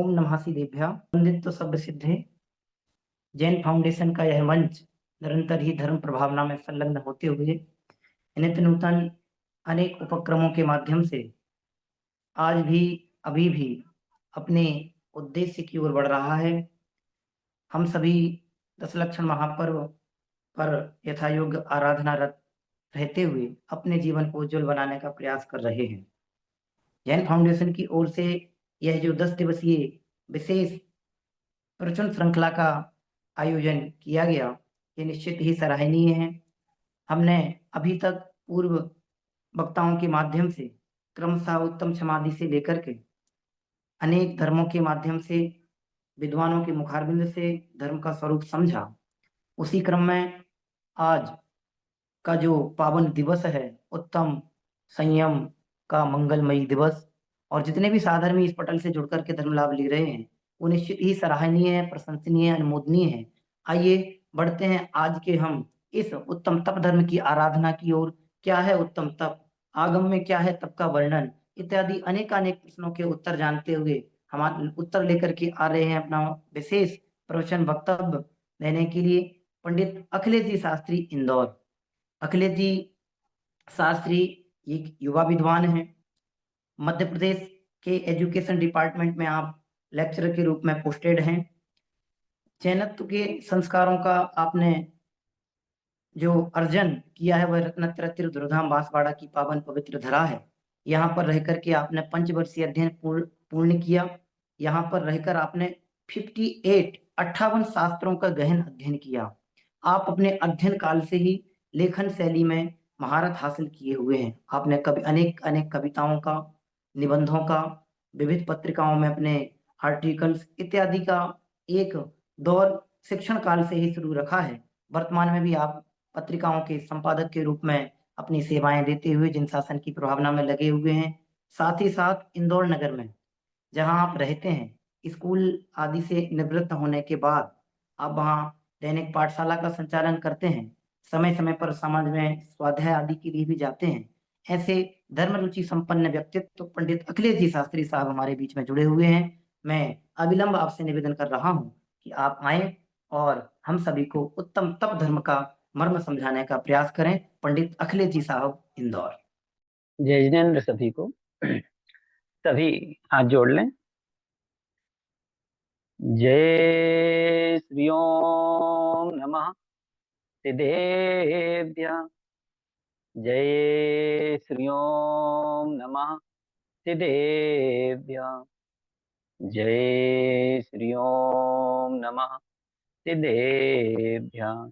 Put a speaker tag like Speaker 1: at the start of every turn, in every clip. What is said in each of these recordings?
Speaker 1: ओम नमः शिवाय। पंडित तो सब सिद्धे। जैन फाउंडेशन का यह मंच निरंतर ही धर्म प्रभावना में संलग्न होते हुए नित्य नूतन अनेक उपक्रमों के माध्यम से आज भी अभी भी अपने उद्देश्य की ओर बढ़ रहा है। हम सभी दशलक्षण महापर्व पर यथायोग्य आराधनारत रहते हुए अपने जीवन को उज्जवल बनाने का प्रयास कर रहे हैं। जैन फाउंडेशन की ओर से यह जो 10 दिवसीय विशेष प्रवचन श्रृंखला का आयोजन किया गया, ये निश्चित ही सराहनीय है। हमने अभी तक पूर्व वक्ताओं के माध्यम से क्रमशः उत्तम समाधि से लेकर के अनेक धर्मों के माध्यम से विद्वानों के मुखारबिंद से धर्म का स्वरूप समझा। उसी क्रम में आज का जो पावन दिवस है, उत्तम संयम का मंगलमयी दिवस, और जितने भी साधर्मी इस पटल से जुड़ करके धर्म लाभ ले रहे हैं वो निश्चित ही सराहनीय है, प्रशंसनीय, अनुमोदनीय है। आइए बढ़ते हैं आज के हम इस उत्तम तप धर्म की आराधना की ओर। क्या है उत्तम तप, आगम में क्या है तप का वर्णन, इत्यादि अनेकानेक प्रश्नों के उत्तर जानते हुए हम उत्तर लेकर के आ रहे हैं अपना विशेष प्रवचन वक्तव्य देने के लिए पंडित अखिलेश जी शास्त्री इंदौर। अखिलेश जी शास्त्री एक युवा विद्वान हैं। मध्य प्रदेश के एजुकेशन डिपार्टमेंट में आप लेक्चरर के रूप में पोस्टेड हैं। जैनत्व के संस्कारों का आपने जो अर्जन किया है वह रत्नत्रय दुर्धाम बांसवाड़ा की पावन पवित्र धरा है। यहाँ पर रह करके आपने पंचवर्षीय अध्ययन पूर्ण किया। यहाँ पर रहकर आपने 58 शास्त्रों का गहन अध्ययन किया। आप अपने अध्ययन काल से ही लेखन शैली में महारत हासिल किए हुए हैं। आपने अनेक अनेक कविताओं का, निबंधों का, विविध पत्रिकाओं में अपने आर्टिकल्स इत्यादि का एक दौर शिक्षण काल से ही शुरू रखा है। वर्तमान में भी आप पत्रिकाओं के संपादक के रूप में अपनी सेवाएं देते हुए जिन शासन की प्रभावना में लगे हुए हैं। साथ ही साथ इंदौर नगर में जहां आप रहते हैं, स्कूल आदि से निवृत्त होने के बाद आप वहां दैनिक पाठशाला का संचालन करते हैं। समय समय पर समाज में स्वाध्याय आदि के लिए भी जाते हैं। ऐसे धर्म रुचि संपन्न व्यक्तित्व पंडित अखिलेश जी शास्त्री साहब हमारे बीच में जुड़े हुए हैं। मैं अविलंब आपसे निवेदन कर रहा हूं कि आप आए और हम सभी को उत्तम तप धर्म का मर्म समझाने का प्रयास करें। पंडित अखिलेश जी साहब इंदौर।
Speaker 2: जय जिनेन्द्र सभी को। सभी हाथ जोड़ लें। जय श्री ओम नमः सिद्धेभ्यः। जय श्री ओम नमः सिद्धेभ्यः। जय श्री ओम नमः सिद्धेभ्यः।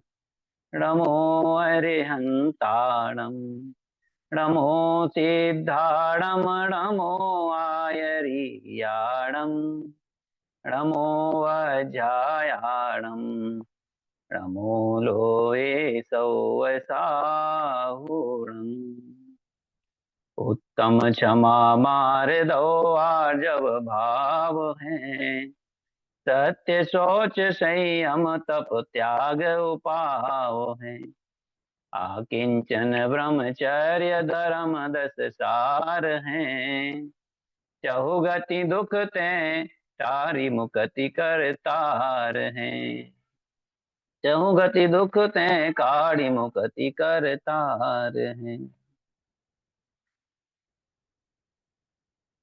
Speaker 2: नमो अरिहन्ताणं नमो सिद्धाणं नमो आयर्याणं नमो वज्रायाणं नमो लोये सौवसाहुणम्। उत्तम क्षमा मार्दो आर्जव भाव है, सत्य सोच संयम तप त्याग उपाव है। आकिंचन ब्रह्मचर्य धर्म 10 सार हैं, चहुगति दुख ते तारी मुक्ति करतार हैं। चहुगति दुख ते काड़ी मुक्ति करतार हैं।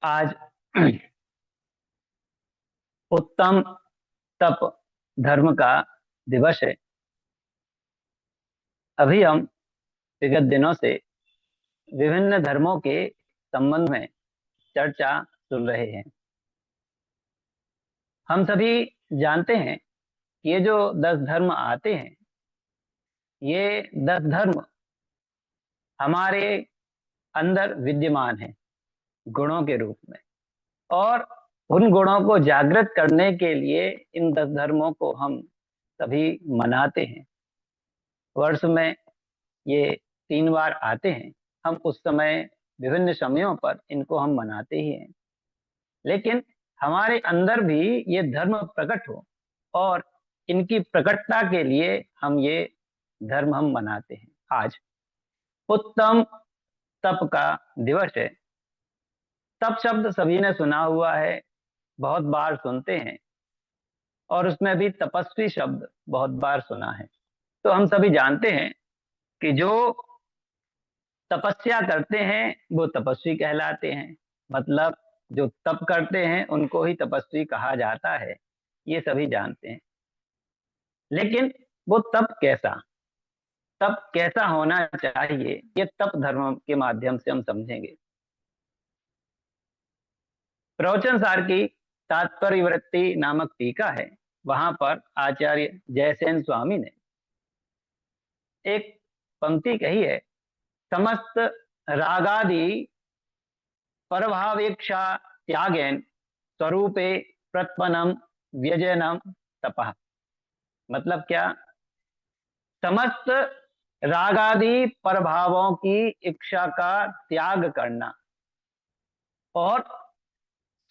Speaker 2: आज उत्तम तप धर्म का दिवस है। अभी हम विगत दिनों से विभिन्न धर्मों के संबंध में चर्चा सुन रहे हैं। हम सभी जानते हैं कि ये जो 10 धर्म आते हैं, ये 10 धर्म हमारे अंदर विद्यमान है गुणों के रूप में, और उन गुणों को जागृत करने के लिए इन 10 धर्मों को हम सभी मनाते हैं। वर्ष में ये 3 बार आते हैं। हम उस समय विभिन्न समयों पर इनको हम मनाते ही हैं, लेकिन हमारे अंदर भी ये धर्म प्रकट हो और इनकी प्रकटता के लिए हम ये धर्म हम मनाते हैं। आज उत्तम तप का दिवस है। तप शब्द सभी ने सुना हुआ है। बहुत बार सुनते हैं और उसमें भी तपस्वी शब्द बहुत बार सुना है। तो हम सभी जानते हैं कि जो तपस्या करते हैं वो तपस्वी कहलाते हैं। मतलब जो तप करते हैं उनको ही तपस्वी कहा जाता है, ये सभी जानते हैं। लेकिन वो तप कैसा होना चाहिए, ये तप धर्म के माध्यम से हम समझेंगे। प्रवचन सार की तात्पर्य वृत्ति नामक टीका है, वहां पर आचार्य जयसेन स्वामी ने एक पंक्ति कही है, समस्त रागादि परभावेक्षा त्यागेन स्वरूपे प्रत्पन्नम व्यजनम तपः। मतलब क्या? समस्त रागादि प्रभावों की इच्छा का त्याग करना और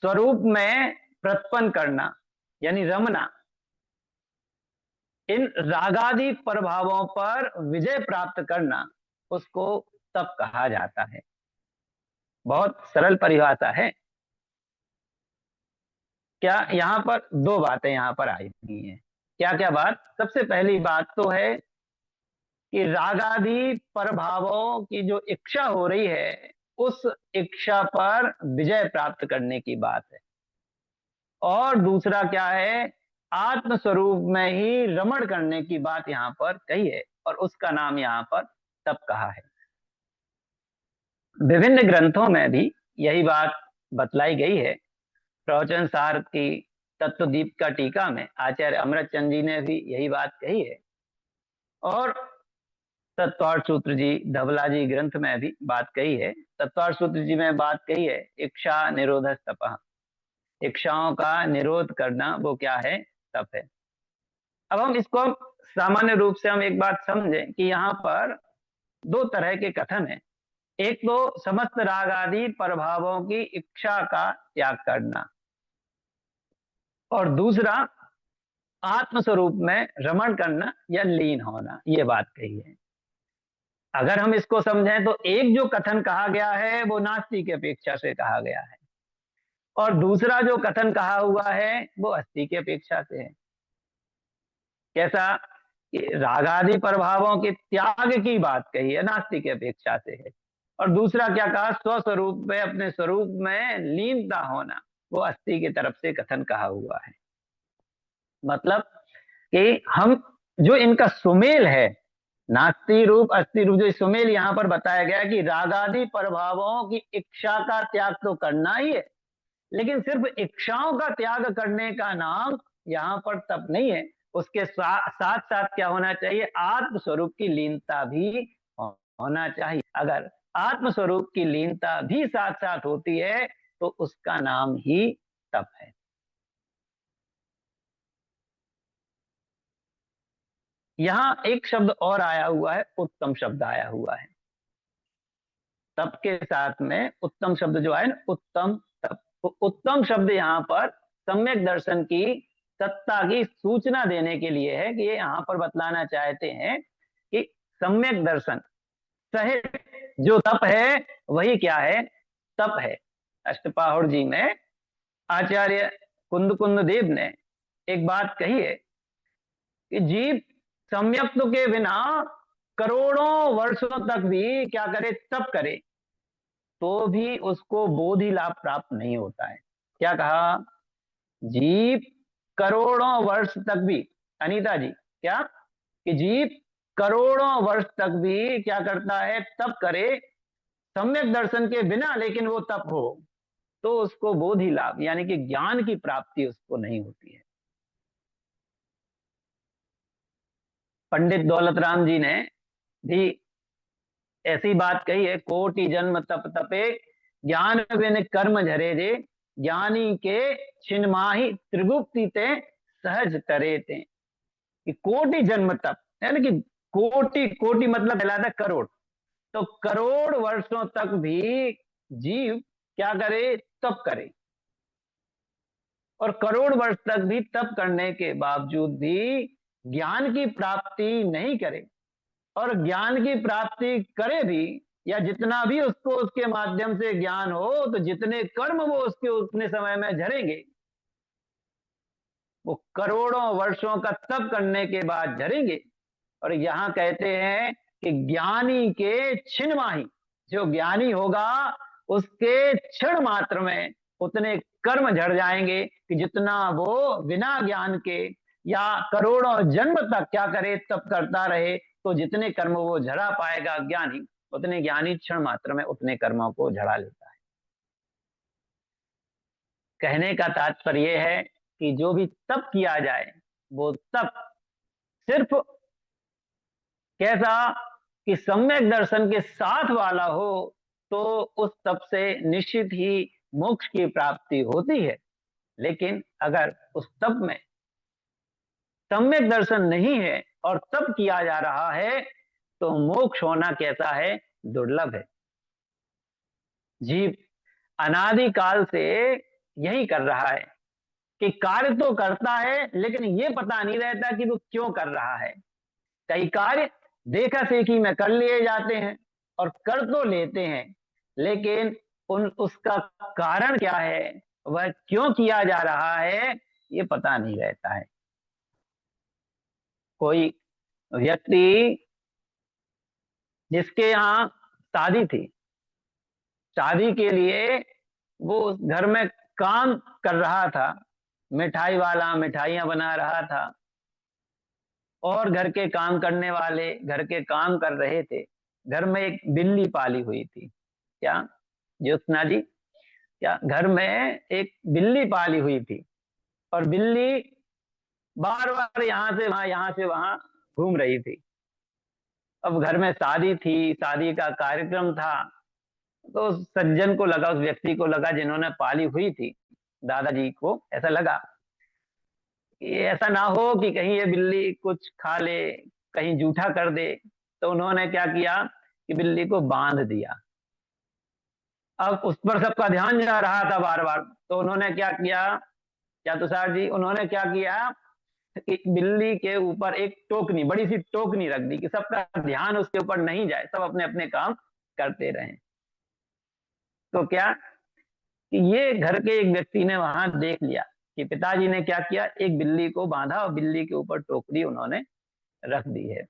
Speaker 2: स्वरूप में प्रत्पन्न करना यानी रमना, इन रागादि प्रभावों पर विजय प्राप्त करना, उसको तप कहा जाता है। बहुत सरल परिभाषा है। क्या यहाँ पर दो बातें यहाँ पर आई हुई हैं। क्या क्या बात? सबसे पहली बात तो है कि रागादि प्रभावों की जो इच्छा हो रही है, उस इच्छा पर विजय प्राप्त करने की बात है। और दूसरा क्या है? आत्म स्वरूप में ही रमण करने की बात यहाँ पर कही है और उसका नाम यहाँ पर तप कहा है। विभिन्न ग्रंथों में भी यही बात बतलाई गई है। प्रवचन सार की तत्वदीप का टीका में आचार्य अमृतचंद जी ने भी यही बात कही है और तत्वार्थ सूत्र जी, धवला जी ग्रंथ में भी बात कही है। तत्वार्थ सूत्र जी में बात कही है, इच्छा निरोध तप, इच्छाओं का निरोध करना वो क्या है? तप है। अब हम इसको सामान्य रूप से हम एक बात समझें कि यहाँ पर दो तरह के कथन है। एक तो समस्त राग आदि प्रभावों की इच्छा का त्याग करना और दूसरा आत्मस्वरूप में रमण करना या लीन होना, ये बात कही है। अगर हम इसको समझें तो एक जो कथन कहा गया है वो नास्तिक की अपेक्षा से कहा गया है और दूसरा जो कथन कहा हुआ है वो अस्थि की अपेक्षा से है। कैसा? कि रागादि प्रभावों के त्याग की बात कही है, नास्तिक की अपेक्षा से है। और दूसरा क्या कहा? स्वस्वरूप में, अपने स्वरूप में लीनता होना, वो अस्थि की तरफ से कथन कहा हुआ है। मतलब कि हम जो इनका सुमेल है, नास्ति रूप अस्थि रूप, जो सुमेल यहाँ पर बताया गया कि रागादि प्रभावों की इच्छा का त्याग तो करना ही है, लेकिन सिर्फ इच्छाओं का त्याग करने का नाम यहाँ पर तप नहीं है। उसके साथ साथ क्या होना चाहिए? आत्म स्वरूप की लीनता भी होना चाहिए। अगर आत्म स्वरूप की लीनता भी साथ साथ होती है तो उसका नाम ही तप है। यहां एक शब्द और आया हुआ है, उत्तम शब्द आया हुआ है। तप के साथ में उत्तम शब्द जो है ना, उत्तम तप, तो उत्तम शब्द यहाँ पर सम्यक दर्शन की सत्ता की सूचना देने के लिए है कि ये यहाँ पर बतलाना चाहते हैं कि सम्यक दर्शन सहित जो तप है वही क्या है? तप है। अष्टपाहुर जी में आचार्य कुंद कुंद देव ने एक बात कही है कि जीव सम्यक्त्व के बिना करोड़ों वर्षों तक भी क्या करे? तप करे तो भी उसको बोधि लाभ प्राप्त नहीं होता है। क्या कहा? जीव करोड़ों वर्ष तक भी, अनीता जी, क्या? कि जीव करोड़ों वर्ष तक भी क्या करता है? तप करे सम्यक दर्शन के बिना, लेकिन वो तप हो तो उसको बोधि लाभ यानी कि ज्ञान की प्राप्ति उसको नहीं होती है। पंडित दौलत राम जी ने भी ऐसी बात कही है, कोटि जन्म तप तपे ज्ञान बिन कर्म झरे जे, ज्ञानी के छिन्माही त्रिगुप्ति ते सहज तरे ते। कि कोटि जन्म तप यानी कि कोटि, कोटि मतलब कहलाता है करोड़, तो करोड़ वर्षों तक भी जीव क्या करे? तप करे। और करोड़ वर्ष तक भी तप करने के बावजूद भी ज्ञान की प्राप्ति नहीं करे, और ज्ञान की प्राप्ति करे भी या जितना भी उसको उसके माध्यम से ज्ञान हो, तो जितने कर्म वो उसके उतने समय में झरेंगे, वो करोड़ों वर्षों का तप करने के बाद झरेंगे। और यहाँ कहते हैं कि ज्ञानी के क्षण माही, जो ज्ञानी होगा उसके क्षण मात्र में उतने कर्म झड़ जाएंगे कि जितना वो बिना ज्ञान के या करोड़ों जन्म तक क्या करे, तप करता रहे, तो जितने कर्म वो झड़ा पाएगा ज्ञानी, उतने ज्ञानी क्षण मात्र में उतने कर्मों को झड़ा लेता है। कहने का तात्पर्य है कि जो भी तप किया जाए वो तप सिर्फ कैसा कि सम्यक दर्शन के साथ वाला हो, तो उस तप से निश्चित ही मोक्ष की प्राप्ति होती है। लेकिन अगर उस तप में सम्यक दर्शन नहीं है और तप किया जा रहा है, तो मोक्ष होना कैसा है, दुर्लभ है। जीव अनादिकाल से यही कर रहा है कि कार्य तो करता है, लेकिन ये पता नहीं रहता कि वो क्यों कर रहा है। कई कार्य देखा देखी में कर लिए जाते हैं और कर तो लेते हैं, लेकिन उसका कारण क्या है, वह क्यों किया जा रहा है, ये पता नहीं रहता है। कोई व्यक्ति जिसके यहाँ शादी थी, शादी के लिए वो घर में काम कर रहा था, मिठाई वाला मिठाइयां बना रहा था और घर के काम करने वाले घर के काम कर रहे थे। घर में एक बिल्ली पाली हुई थी। क्या ज्योत्सना जी, क्या घर में एक बिल्ली पाली हुई थी और बिल्ली बार बार यहाँ से वहां घूम रही थी। अब घर में शादी थी, शादी का कार्यक्रम था, तो उस सज्जन को लगा, उस व्यक्ति को लगा जिन्होंने पाली हुई थी, दादाजी को ऐसा लगा कि ऐसा ना हो कि कहीं ये बिल्ली कुछ खा ले, कहीं जूठा कर दे। तो उन्होंने क्या किया कि बिल्ली को बांध दिया। अब उस पर सबका ध्यान जा रहा था बार बार, तो उन्होंने क्या किया, क्या तुषार जी, उन्होंने क्या किया कि बिल्ली के ऊपर एक टोकनी, बड़ी सी टोकनी रख दी कि सबका ध्यान उसके ऊपर नहीं जाए, सब अपने अपने काम करते रहें। तो क्या कि ये घर के एक व्यक्ति ने वहां देख लिया कि पिताजी ने क्या किया, एक बिल्ली को बांधा और बिल्ली के ऊपर टोकरी उन्होंने रख दी है।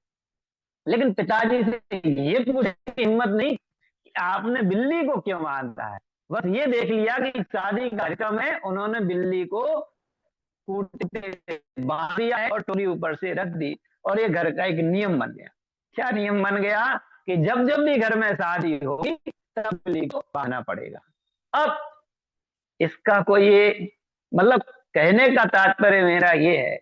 Speaker 2: लेकिन पिताजी से ये पूछने की हिम्मत नहीं कि आपने बिल्ली को क्यों बांधा है, बस ये देख लिया कि शादी कार्यक्रम है, उन्होंने बिल्ली को कूटते बांध दिया है और टोकरी ऊपर से रख दी, और ये घर का एक नियम बन गया। क्या नियम बन गया कि जब जब भी घर में शादी होगी तब बिल्ली को बांधना पड़ेगा। अब इसका कोई ये मतलब, कहने का तात्पर्य मेरा ये है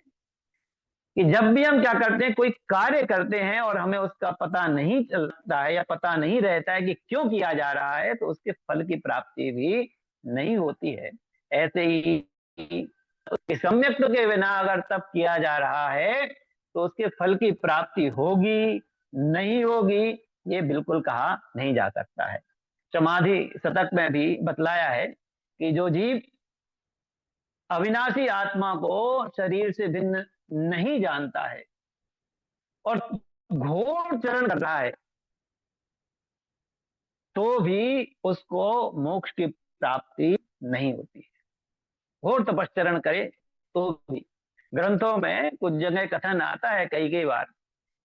Speaker 2: कि जब भी हम क्या करते हैं, कोई कार्य करते हैं और हमें उसका पता नहीं चलता है या पता नहीं रहता है कि क्यों किया जा रहा है, तो उसके फल की प्राप्ति भी नहीं होती है। ऐसे ही सम्यक के बिना अगर तप किया जा रहा है तो उसके फल की प्राप्ति होगी नहीं होगी, ये बिल्कुल कहा नहीं जा सकता है। समाधि शतक में भी बतलाया है कि जो जीव अविनाशी आत्मा को शरीर से भिन्न नहीं जानता है और घोर चरण कर रहा है, तो भी उसको मोक्ष की प्राप्ति नहीं होती है। घोर तपश्चरण करे तो भी। ग्रंथों में कुछ जगह कथन आता है, कई कई बार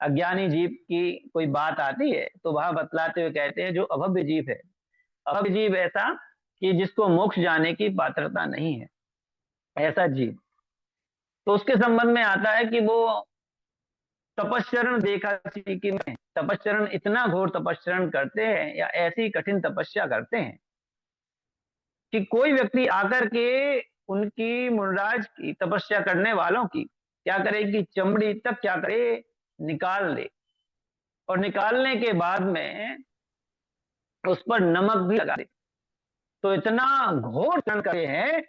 Speaker 2: अज्ञानी जीव की कोई बात आती है तो वह बतलाते हुए कहते हैं, जो अभव्य जीव है, अभव्य जीव ऐसा कि जिसको मोक्ष जाने की पात्रता नहीं है, ऐसा जीव, तो उसके संबंध में आता है कि वो तपश्चरण देखा सीखी में तपश्चरण, इतना घोर तपश्चरण करते हैं या ऐसी कठिन तपस्या करते हैं कि कोई व्यक्ति आकर के उनकी मुनराज की तपस्या करने वालों की क्या करे कि चमड़ी तक क्या करे, निकाल ले, और निकालने के बाद में उस पर नमक भी लगा दे। तो इतना घोर चरण करे हैं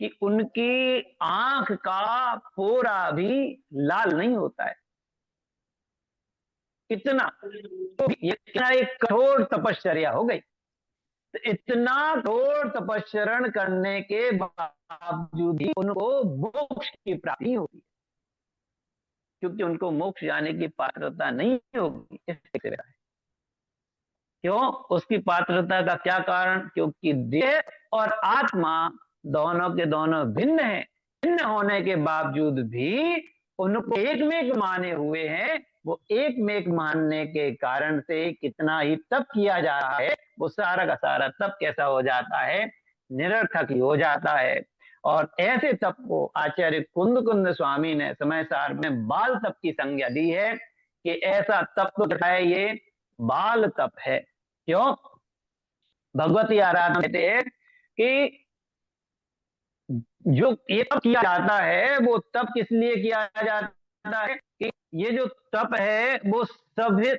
Speaker 2: कि उनकी आंख का पोरा भी लाल नहीं होता है। इतना, तो इतना एक कठोर तपश्चर्या हो गई। तो इतना कठोर तपश्चरण करने के बावजूद भी उनको मोक्ष की प्राप्ति होगी, क्योंकि उनको मोक्ष जाने की पात्रता नहीं होगी। इससे क्यों, उसकी पात्रता का क्या कारण, क्योंकि देह और आत्मा दोनों के दोनों भिन्न हैं, भिन्न होने के बावजूद भी उनको एक में एक माने हुए हैं। वो एक में एक मानने के कारण से कितना ही तप किया जा रहा है, वो सारा का सारा तप कैसा हो जाता है, निरर्थक ही हो जाता है। और ऐसे तप को आचार्य कुंद कुंद स्वामी ने समय सार में बाल तप की संज्ञा दी है कि ऐसा तप तो है, ये बाल तप है। क्यों? भगवती आराधना कहते हैं कि जो ये तप किया जाता है वो तप किस लिए किया जाता है कि ये जो तप है वो सभी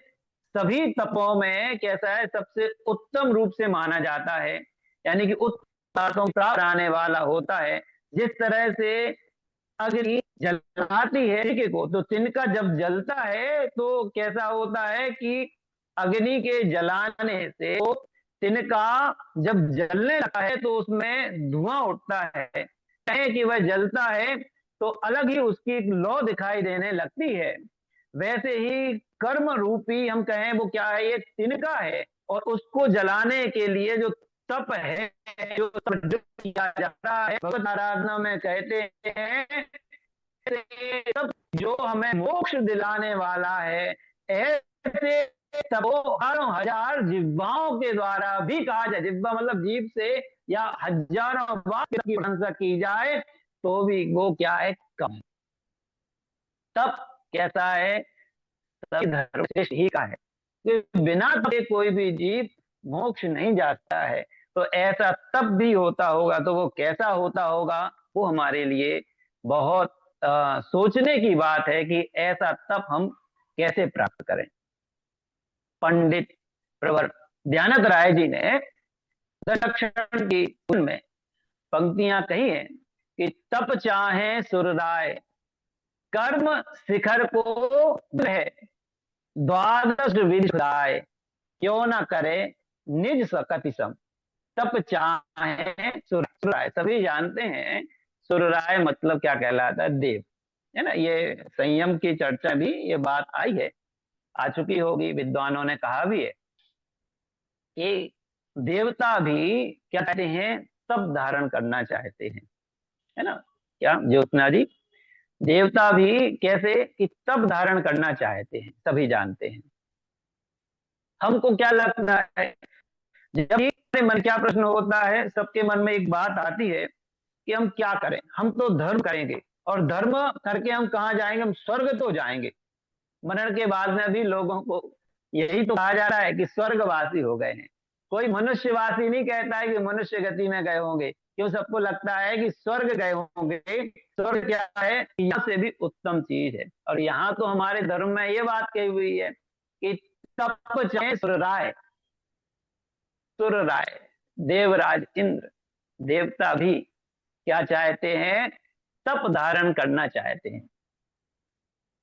Speaker 2: सभी तपों में कैसा है, सबसे उत्तम रूप से माना जाता है, यानी कि उत्तम प्राप्त आने वाला होता है। जिस तरह से अग्नि जलाती है तिनके को, तो तिनका जब जलता है तो कैसा होता है कि अग्नि के जलाने से तो तिनका जब जलने लगता है तो उसमें धुआं उठता है, कहें कि वह जलता है तो अलग ही उसकी एक लौ दिखाई देने लगती है। वैसे ही कर्म रूपी हम कहें वो क्या है, ये तिनका है, और उसको जलाने के लिए जो तप है, जो तप किया जाता है, भगवत आराधना में कहते हैं तब जो हमें मोक्ष दिलाने वाला है, ऐसे तब हजारों हजार जिह्वाओं के द्वारा भी कहा जाए, जिह्वा मतलब जीभ से, या हजारों बार की प्रशंसा की जाए तो भी वो क्या है, कम। तब कैसा है, तब धर्म श्रेष्ठ ही का है, कि बिना तप के कोई भी जीव मोक्ष नहीं जाता है। तो ऐसा तप भी होता होगा तो वो कैसा होता होगा, वो हमारे लिए बहुत सोचने की बात है कि ऐसा तप हम कैसे प्राप्त करें। पंडित प्रवर दयानंद राय जी ने दक्षिण की में पंक्तियां कही हैं कि तप चाहे सुरराय कर्म शिखर को है, द्वादश विधि क्यों ना करे निज सकति सम। तप चाहे सुरराय, सभी जानते हैं सुरराय मतलब क्या कहलाता है, देव, है ना। ये संयम की चर्चा भी ये बात आई है, आ चुकी होगी, विद्वानों ने कहा भी है कि देवता भी क्या कहते हैं, तप धारण करना चाहते हैं, है ना। क्या ज्योत्ना जी, देवता भी कैसे कि तप धारण करना चाहते हैं, सभी जानते हैं। हमको क्या लगता है, जब हमारे मन क्या प्रश्न होता है, सबके मन में एक बात आती है कि हम क्या करें, हम तो धर्म करेंगे, और धर्म करके हम कहाँ जाएंगे, हम स्वर्ग तो जाएंगे। मरण के बाद में भी लोगों को यही तो कहा जा रहा है कि स्वर्गवासी हो गए हैं। कोई मनुष्यवासी नहीं कहता है कि मनुष्य गति में गए होंगे, क्यों सबको लगता है कि स्वर्ग गए होंगे। स्वर्ग क्या है, यहाँ से भी उत्तम चीज है। और यहाँ तो हमारे धर्म में ये बात कही हुई है कि तप चाहे सुरराय, सुरराय देवराज इंद्र, देवता भी क्या चाहते हैं, तप धारण करना चाहते हैं।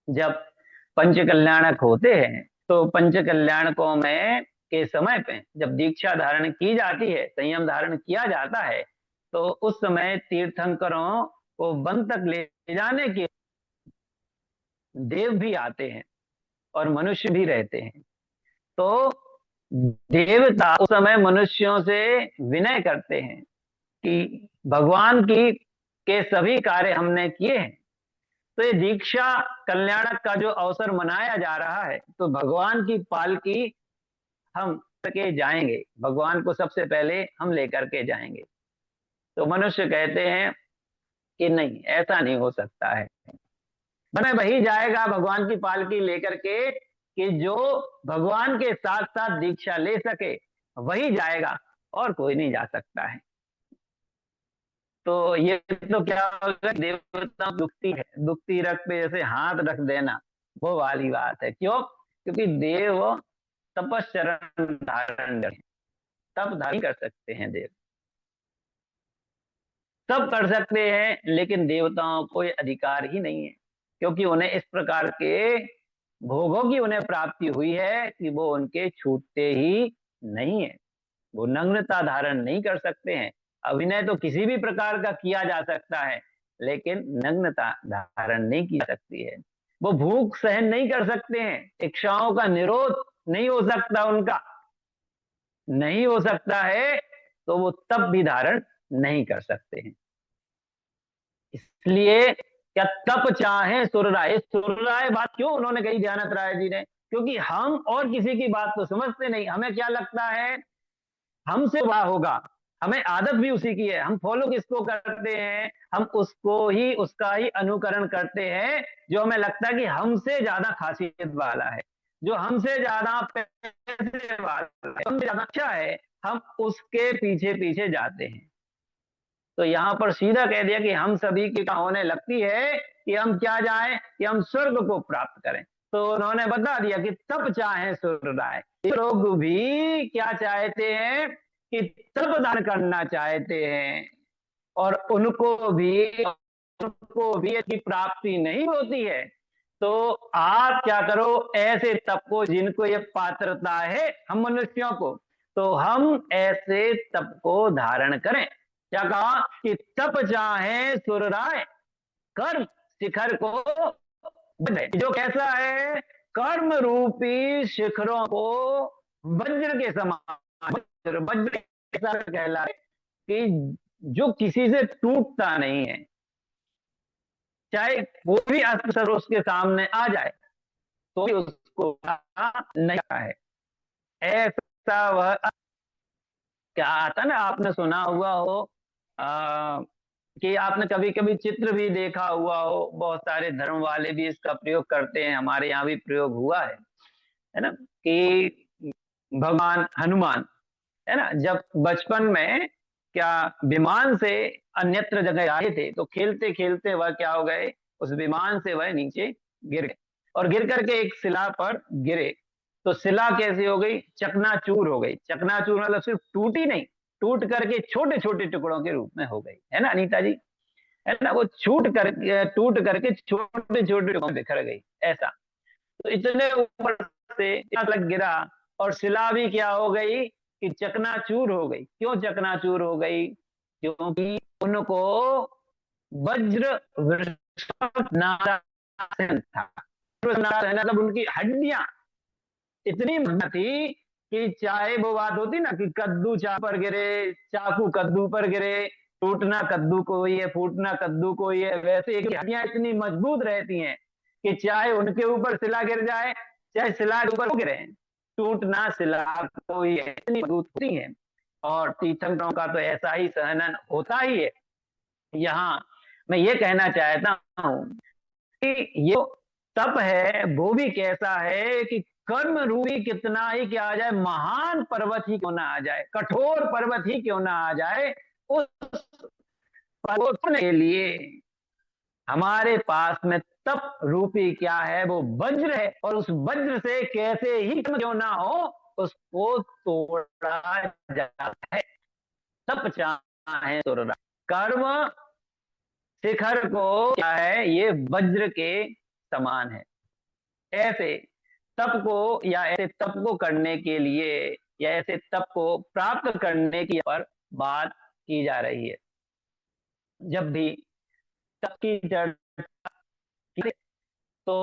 Speaker 2: जब पंच कल्याणक होते हैं तो पंच कल्याणकों में के समय पे जब दीक्षा धारण की जाती है, संयम धारण किया जाता है, तो उस समय तीर्थंकरों को वन तक ले जाने के देव भी आते हैं और मनुष्य भी रहते हैं। तो देवता उस समय मनुष्यों से विनय करते हैं कि भगवान की के सभी कार्य हमने किए हैं, तो ये दीक्षा कल्याणक का जो अवसर मनाया जा रहा है, तो भगवान की पालकी हम के जाएंगे, भगवान को सबसे पहले हम लेकर के जाएंगे। तो मनुष्य कहते हैं कि नहीं, ऐसा नहीं हो सकता है, मैं वही जाएगा भगवान की पालकी लेकर के कि जो भगवान के साथ साथ दीक्षा ले सके, वही जाएगा, और कोई नहीं जा सकता है। तो ये तो क्या होगा, देवता दुखती है, दुखती रख पे जैसे हाथ रख देना, वो वाली बात है। क्यों? क्योंकि देव तपश्चरण धारण कर, तप धारण कर सकते हैं देव, सब कर सकते हैं, लेकिन देवताओं को ये अधिकार ही नहीं है, क्योंकि उन्हें इस प्रकार के भोगों की उन्हें प्राप्ति हुई है कि वो उनके छूटते ही नहीं है। वो नग्नता धारण नहीं कर सकते हैं। अभिनय तो किसी भी प्रकार का किया जा सकता है, लेकिन नग्नता धारण नहीं की जा सकती है। वो भूख सहन नहीं कर सकते हैं, इच्छाओं का निरोध नहीं हो सकता, उनका नहीं हो सकता है, तो वो तब भी धारण नहीं कर सकते हैं। इसलिए क्या तप चाहे सुर राय, सुर राय बात क्यों उन्होंने कही ध्यानत राय जी ने, क्योंकि हम और किसी की बात तो समझते नहीं, हमें क्या लगता है हमसे वाह होगा, हमें आदत भी उसी की है, हम फॉलो किसको करते हैं, हम उसको ही, उसका ही अनुकरण करते हैं जो हमें लगता है कि हमसे ज्यादा खासियत वाला है, जो हमसे ज्यादा पैसे वाला है, हमसे ज्यादा अच्छा है, हम उसके पीछे पीछे जाते हैं। तो यहाँ पर सीधा कह दिया कि हम सभी की होने लगती है कि हम क्या जाएं, कि हम स्वर्ग को प्राप्त करें। तो उन्होंने बता दिया कि तप चाहे सुर राय, लोग भी क्या चाहते हैं कि तप दान करना चाहते हैं, और उनको भी इसकी प्राप्ति नहीं होती है। तो आप क्या करो, ऐसे तप को, जिनको ये पात्रता है हम मनुष्यों को, तो हम ऐसे तप को धारण करें। क्या कहा कि तप चाहे सुर राय, कर्म शिखर को जो कैसा है, कर्म रूपी शिखरों को वज्र के समान, वज्र ऐसा कहलाए कि जो किसी से टूटता नहीं है, चाहे वो भी अस्त्र उसके सामने आ जाए तो भी उसको नहीं है। ऐसा वह क्या आता ना, आपने सुना हुआ हो कि आपने कभी कभी चित्र भी देखा हुआ हो, बहुत सारे धर्म वाले भी इसका प्रयोग करते हैं, हमारे यहाँ भी प्रयोग हुआ है ना, कि भगवान हनुमान, है ना, जब बचपन में क्या विमान से अन्यत्र जगह आए थे, तो खेलते खेलते वह क्या हो गए, उस विमान से वह नीचे गिर गए, और गिर करके एक शिला पर गिरे। तो शिला कैसी हो गई, चकनाचूर हो गई। चकनाचूर मतलब सिर्फ टूटी नहीं, टूट करके छोटे छोटे टुकड़ों के रूप में हो गई, है ना अनीता जी, है ना, वो टूट करके छोटे छोटे टुकड़ों में बिखर गई ऐसा। तो इतने ऊपर से लग गिरा, और शिला भी क्या हो गई कि चकनाचूर हो गई। क्यों चकनाचूर हो गई, क्योंकि उनको वज्र नारायण था, मतलब उनकी हड्डियां इतनी मजबूत थी कि चाहे वो बात होती ना कि कद्दू चाकू पर गिरे, चाकू कद्दू पर गिरे, टूटना कद्दू को ही है, फूटना कद्दू को ही है, वैसे हड्डियां इतनी मजबूत रहती हैं कि चाहे उनके ऊपर शिला गिर जाए, चाहे शिला के ऊपर गिरे, टूटना शिला को ही है, इतनी मजबूत होती है। और तीर्थंकरों का तो ऐसा ही सहनन होता ही है। यहाँ मैं ये कहना चाहता हूँ कि ये तप है वो भी कैसा है कि कर्म रूपी कितना ही क्या आ जाए, महान पर्वत ही क्यों ना आ जाए, कठोर पर्वत ही क्यों ना आ जाए, उस पर्वत के लिए हमारे पास में तप रूपी क्या है, वो वज्र है, और उस वज्र से कैसे ही क्यों ना हो उसको तोड़ा जाता है। तप चाहे सुर राय, कर्म शिखर को क्या है, ये वज्र के समान है। ऐसे तप को, या ऐसे तप को करने के लिए, या ऐसे तप को प्राप्त करने की पर बात की जा रही है। जब भी तप की चर्चा की तो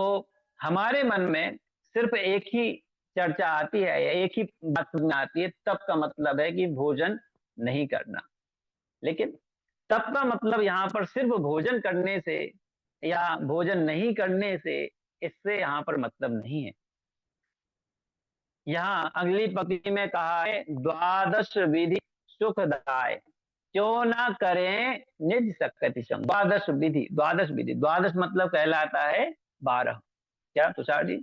Speaker 2: हमारे मन में सिर्फ एक ही चर्चा आती है, या एक ही बात में आती है, तप का मतलब है कि भोजन नहीं करना। लेकिन तप का मतलब यहाँ पर सिर्फ भोजन करने से या भोजन नहीं करने से, इससे यहाँ पर मतलब नहीं है। यहाँ अगली पंक्ति में कहा है, द्वादश विधि सुखदाय, क्यों ना करें निज शक्ति संग। द्वादश विधि, द्वादश विधि, द्वादश मतलब कहलाता है 12। क्या तुषार जी,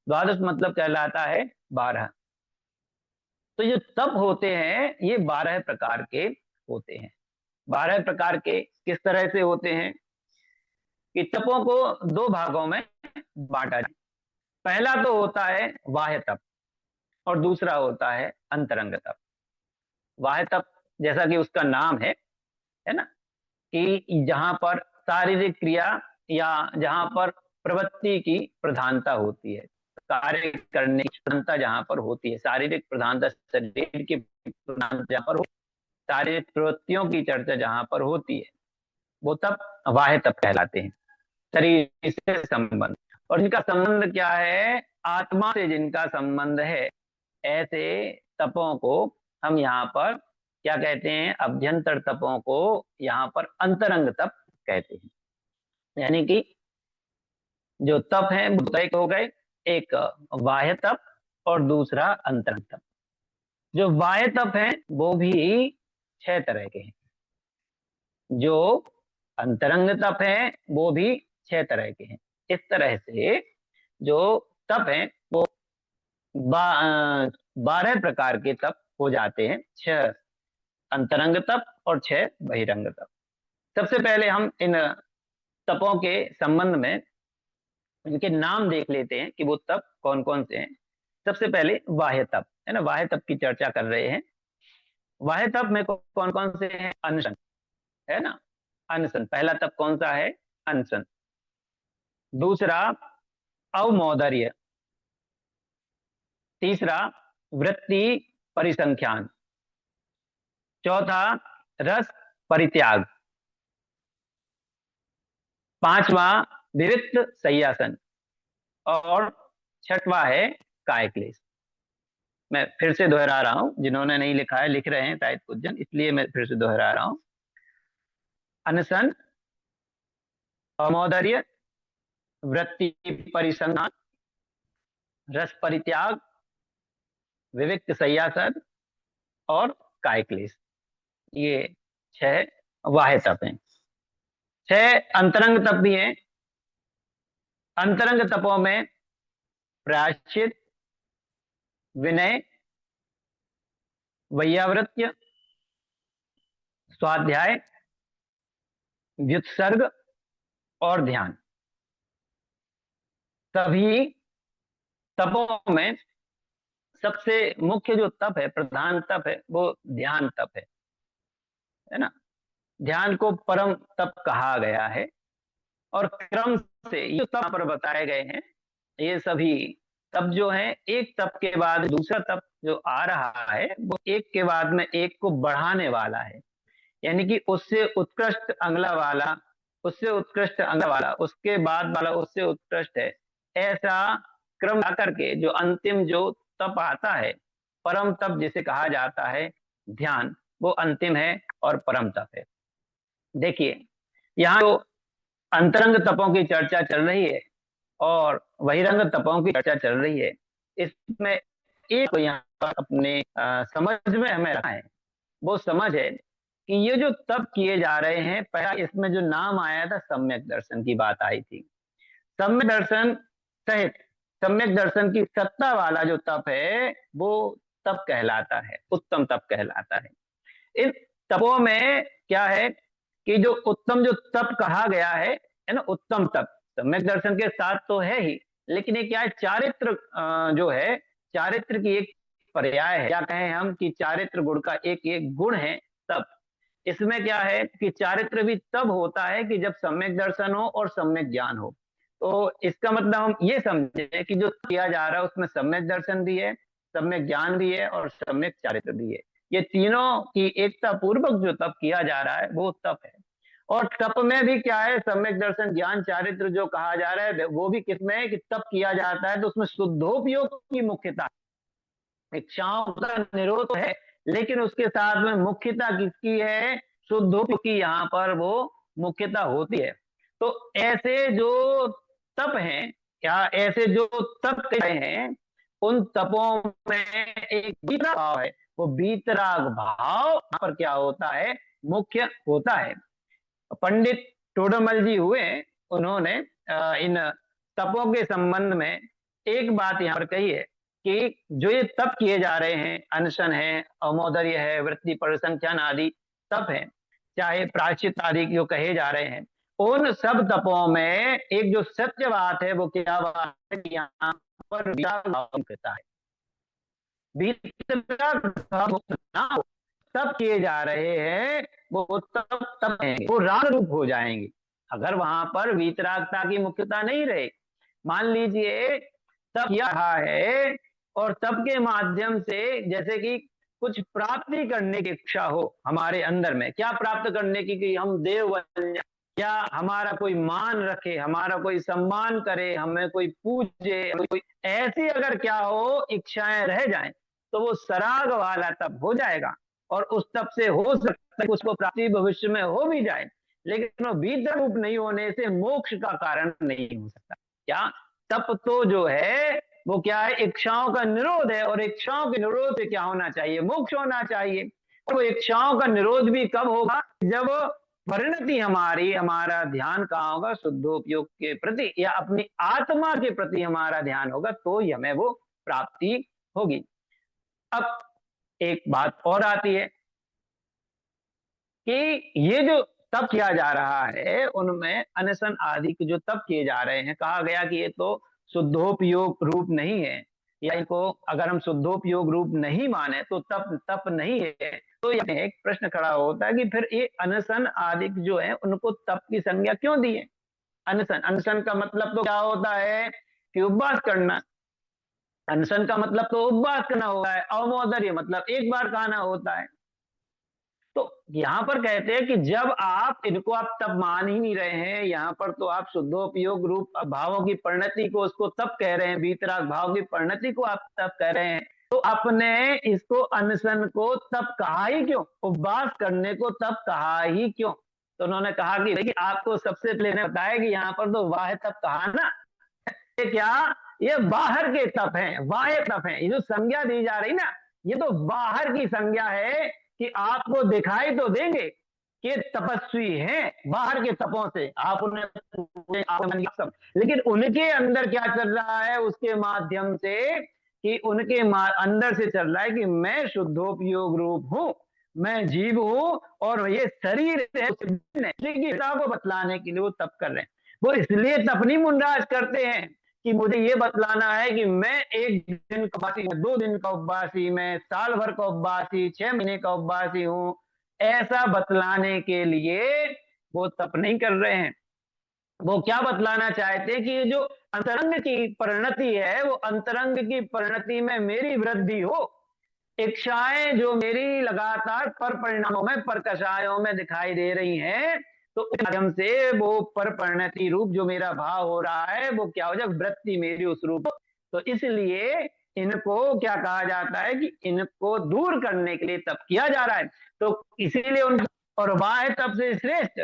Speaker 2: द्वादश मतलब कहलाता है 12। तो ये तप होते हैं, ये 12 प्रकार के होते हैं। 12 प्रकार के किस तरह से होते हैं कि तपों को दो भागों में बांटा जाए। पहला तो होता है बाह्य तप, और दूसरा होता है अंतरंग तप। बाह्य तप जैसा कि उसका नाम है ना, कि जहां पर शारीरिक क्रिया, या जहां पर प्रवृत्ति की प्रधानता होती है, कार्य करने की प्रधानता जहां पर होती है, शारीरिक प्रधानता, शरीर की प्रधानता जहां पर हो, शारीरिक प्रवृत्तियों की चर्चा जहां पर होती है, वो तप बाह्य तप कहलाते हैं। शरीर से संबंध, और इनका संबंध क्या है, आत्मा से जिनका संबंध है, ऐसे तपों को हम यहाँ पर क्या कहते हैं, अभ्यंतर तपों को यहाँ पर अंतरंग तप कहते हैं। यानी कि जो तप है वो दो एक हो गए, एक बाह्य तप और दूसरा अंतरंग तप। जो बाह्य तप है वो भी 6 तरह के हैं, जो अंतरंग तप है वो भी 6 तरह के हैं। इस तरह से जो तप है वो 12 प्रकार के तप हो जाते हैं, 6 अंतरंग तप और 6 बहिरंग तप। सबसे पहले हम इन तपों के संबंध में इनके नाम देख लेते हैं कि वो तप कौन कौन से हैं। सबसे पहले बाह्य तप है ना, बाह्य तप की चर्चा कर रहे हैं। बाह्य तप में कौन कौन से हैं? अनशन है ना, अनशन पहला तप कौन सा है? अनशन। दूसरा अवमौदर्य। तीसरा वृत्ति परिसंख्यान। चौथा रस परित्याग। पांचवा विविक्त सय्यासन। और छठवा है काय क्लेश। मैं फिर से दोहरा रहा हूं, जिन्होंने नहीं लिखा है लिख रहे हैं शायद कुछ जन, इसलिए मैं फिर से दोहरा रहा हूं। अनशन, अमौदर्य, वृत्ति परिसंधान, रस परित्याग, विविक्त सय्यासन और काय क्लेश। ये 6 बाह्य तप हैं। 6 अंतरंग तप भी हैं। अंतरंग तपों में प्रायश्चित, विनय, वैयावृत्य, स्वाध्याय, व्युत्सर्ग और ध्यान। सभी तपों में सबसे मुख्य जो तप है, प्रधान तप है, वो ध्यान तप है ना। ध्यान को परम तप कहा गया है। और क्रम से ये तप पर बताए गए हैं, ये सभी तप जो है एक तप के बाद दूसरा तप जो आ रहा है वो एक के बाद में एक को बढ़ाने वाला है। यानी कि उससे उत्कृष्ट अगला वाला, उससे उत्कृष्ट अगला वाला, उसके बाद वाला उससे उत्कृष्ट है, ऐसा क्रम आकर के जो अंतिम जो तप आता है, परम तप जिसे कहा जाता है ध्यान, वो अंतिम है और परम तप है। देखिए यहाँ जो अंतरंग तपों की चर्चा चल रही है और बहिरंग तपों की चर्चा चल रही है, इसमें एक तो यहाँ पर अपने समझ में हमें रखना है, वो समझ है कि ये जो तप किए जा रहे हैं, पहला इसमें जो नाम आया था सम्यक दर्शन की बात आई थी। सम्यक दर्शन सहित सम्यक दर्शन की सत्ता वाला जो तप है वो तप कहलाता है, उत्तम तप कहलाता है। इन तपों में क्या है कि जो उत्तम जो तप कहा गया है ना, उत्तम तप सम्यक दर्शन के साथ तो है ही, लेकिन ये क्या है, चारित्र जो है, चारित्र की एक पर्याय है। क्या कहें हम कि चारित्र गुण का एक एक गुण है तप। इसमें क्या है कि चारित्र भी तब होता है कि जब सम्यक दर्शन हो और सम्यक ज्ञान हो। तो इसका मतलब हम ये समझे कि जो किया जा रहा है उसमें सम्यक दर्शन भी है, सम्यक ज्ञान भी है और सम्यक चारित्र भी है। ये तीनों की एकता पूर्वक जो तप किया जा रहा है वो तप है। और तप में भी क्या है, सम्यक दर्शन ज्ञान चारित्र जो कहा जा रहा है वो भी किसमें है कि तप किया जाता है तो उसमें शुद्धोपयोग की मुख्यता, इच्छाओं का निरोध तो है, लेकिन उसके साथ में मुख्यता किसकी है? शुद्धोपयोग की यहाँ पर वो मुख्यता होती है। तो ऐसे जो तप हैं, क्या ऐसे जो तप कहे हैं, उन तपों में एक वीतराग भाव है। वो वीतराग भाव यहाँ पर क्या होता है? मुख्य होता है। पंडित टोडरमल जी हुए, उन्होंने इन तपों के संबंध में एक बात यहाँ पर कही है कि जो ये तप किए जा रहे हैं, अनशन है, अवमौदर्य है, वृत्ति परिसंख्यान आदि तप है, चाहे प्रायश्चित आदि जो कहे जा रहे हैं, उन सब तपों में एक जो सत्य बात है वो क्या बात है कि यहाँ पर विराग भाव कहता है। विराग भाव ना हो, तप किए जा रहे हैं वो तप रहेंगे, वो राग रूप हो जाएंगे अगर वहां पर वीतरागता की मुख्यता नहीं रहे। मान लीजिए तप किया रहा है और तप के माध्यम से जैसे कि कुछ प्राप्ति करने की इच्छा हो हमारे अंदर में, क्या प्राप्त करने की कि हम देव बन जाए, या हमारा कोई मान रखे, हमारा कोई सम्मान करे, हमें कोई पूजे, कोई ऐसी अगर क्या हो इच्छाएं रह जाएं तो वो सराग वाला तप हो जाएगा। और उस तप से हो सकता है उसको प्राप्ति भविष्य में हो भी जाए, लेकिन वो भीतर रूप नहीं होने से मोक्ष का कारण नहीं हो सकता। क्या तप तो जो है वो क्या है, इच्छाओं का निरोध है, और इच्छाओं के निरोध से क्या होना चाहिए, मोक्ष होना चाहिए। और वो इच्छाओं का निरोध भी कब होगा, जब परिणति हमारी, हमारा ध्यान कहाँ होगा, शुद्धोपयोग के प्रति या अपनी आत्मा के प्रति हमारा ध्यान होगा, तो ही हमें वो प्राप्ति होगी। अब एक बात और आती है कि ये जो तप किया जा रहा है, उनमें अनशन आदि के जो तप किए जा रहे हैं, कहा गया कि ये तो शुद्धोपयोग रूप नहीं है, या इनको अगर हम शुद्धोपयोग रूप नहीं माने तो तप नहीं है। तो ये एक प्रश्न खड़ा होता है कि फिर ये अनशन आदि जो है उनको तप की संज्ञा क्यों दी है। अनशन, अनशन का मतलब तो क्या होता है कि उपवास करना। अनशन का मतलब तो उपवास करना होता है। अवमोदर्य मतलब एक बार खाना होता है। तो यहां पर कहते हैं कि जब आप इनको आप तब मान ही नहीं रहे हैं, यहां पर तो आप शुद्धोपयोग रूप भावों की परिणति को उसको तब कह रहे हैं, वीतराग भाव की परिणति को आप तब कह रहे हैं, तो आपने इसको अनशन को तब कहा ही क्यों, उपवास करने को तब कहा ही क्यों। तो उन्होंने कहा कि देखिए आपको सबसे पहले बताया कि यहाँ पर तो वाह तब कहा ना, ये क्या, ये बाहर के तप हैं, बाह्य तप हैं। ये जो संज्ञा दी जा रही ना, ये तो बाहर की संज्ञा है कि आपको दिखाई तो देंगे कि तपस्वी हैं बाहर के तपों से, आप उन्हें सब, लेकिन उनके अंदर क्या चल रहा है, उसके माध्यम से कि उनके अंदर से चल रहा है कि मैं शुद्धोपयोग रूप हूं, मैं जीव हूं, और ये शरीर को बतलाने के लिए वो तप कर रहे हैं। वो इसलिए तपनी मुंडाज करते हैं कि मुझे ये बतलाना है कि मैं एक दिन का उपवासी, 2 दिन का उपवासी, मैं साल भर का उपवासी, 6 महीने का उपवासी हूं, ऐसा बतलाने के लिए वो तप नहीं कर रहे हैं। वो क्या बतलाना चाहते हैं कि ये जो अंतरंग की परिणति है, वो अंतरंग की परिणति में मेरी वृद्धि हो, इच्छाएं जो मेरी लगातार पर परिणामों में, पर कषायों में दिखाई दे रही हैं, तो उस माध्यम से वो पर परिणति रूप जो मेरा भाव हो रहा है, वो क्या हो जाए, वृत्ति मेरी उस रूप। तो इसलिए इनको क्या कहा जाता है कि इनको दूर करने के लिए तप किया जा रहा है। तो इसीलिए उन और बाह्य तप से श्रेष्ठ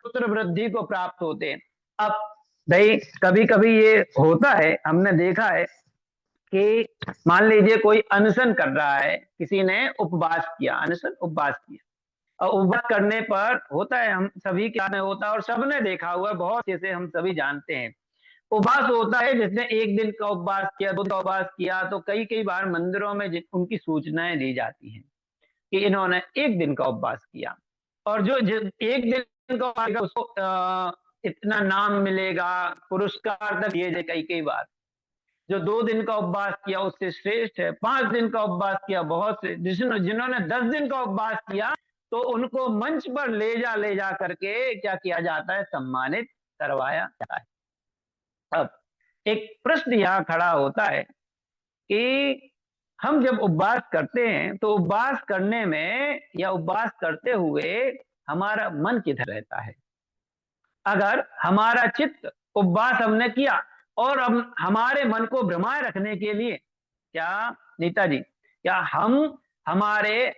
Speaker 2: पुत्र वृद्धि को प्राप्त होते हैं। अब भाई कभी कभी ये होता है, हमने देखा है कि मान लीजिए कोई अनशन कर रहा है, किसी ने उपवास किया, अनशन उपवास किया, और उपवास करने पर होता है, हम सभी के में होता है और सबने देखा हुआ है, बहुत से हम सभी जानते हैं, उपवास होता है जिसने 1 दिन का उपवास किया, 2 दिन का उपवास किया, तो कई कई बार मंदिरों में उनकी सूचनाएं दी जाती हैं कि इन्होंने 1 दिन का उपवास किया, और जो 1 दिन का उपवास उसको इतना नाम मिलेगा, पुरस्कार तक दिए जाए। कई कई बार जो 2 दिन का उपवास किया उससे श्रेष्ठ है, 5 दिन का उपवास किया बहुत से, जिन्होंने 10 दिन का उपवास किया तो उनको मंच पर ले जा करके क्या किया जाता है, सम्मानित करवाया जाता है। अब एक प्रश्न यहाँ खड़ा होता है कि हम जब उपवास करते हैं तो उपवास करने में या उपवास करते हुए हमारा मन किधर रहता है। अगर हमारा चित्त, उपवास हमने किया और हम हमारे मन को भ्रमाए रखने के लिए, क्या नीता जी, क्या हम हमारे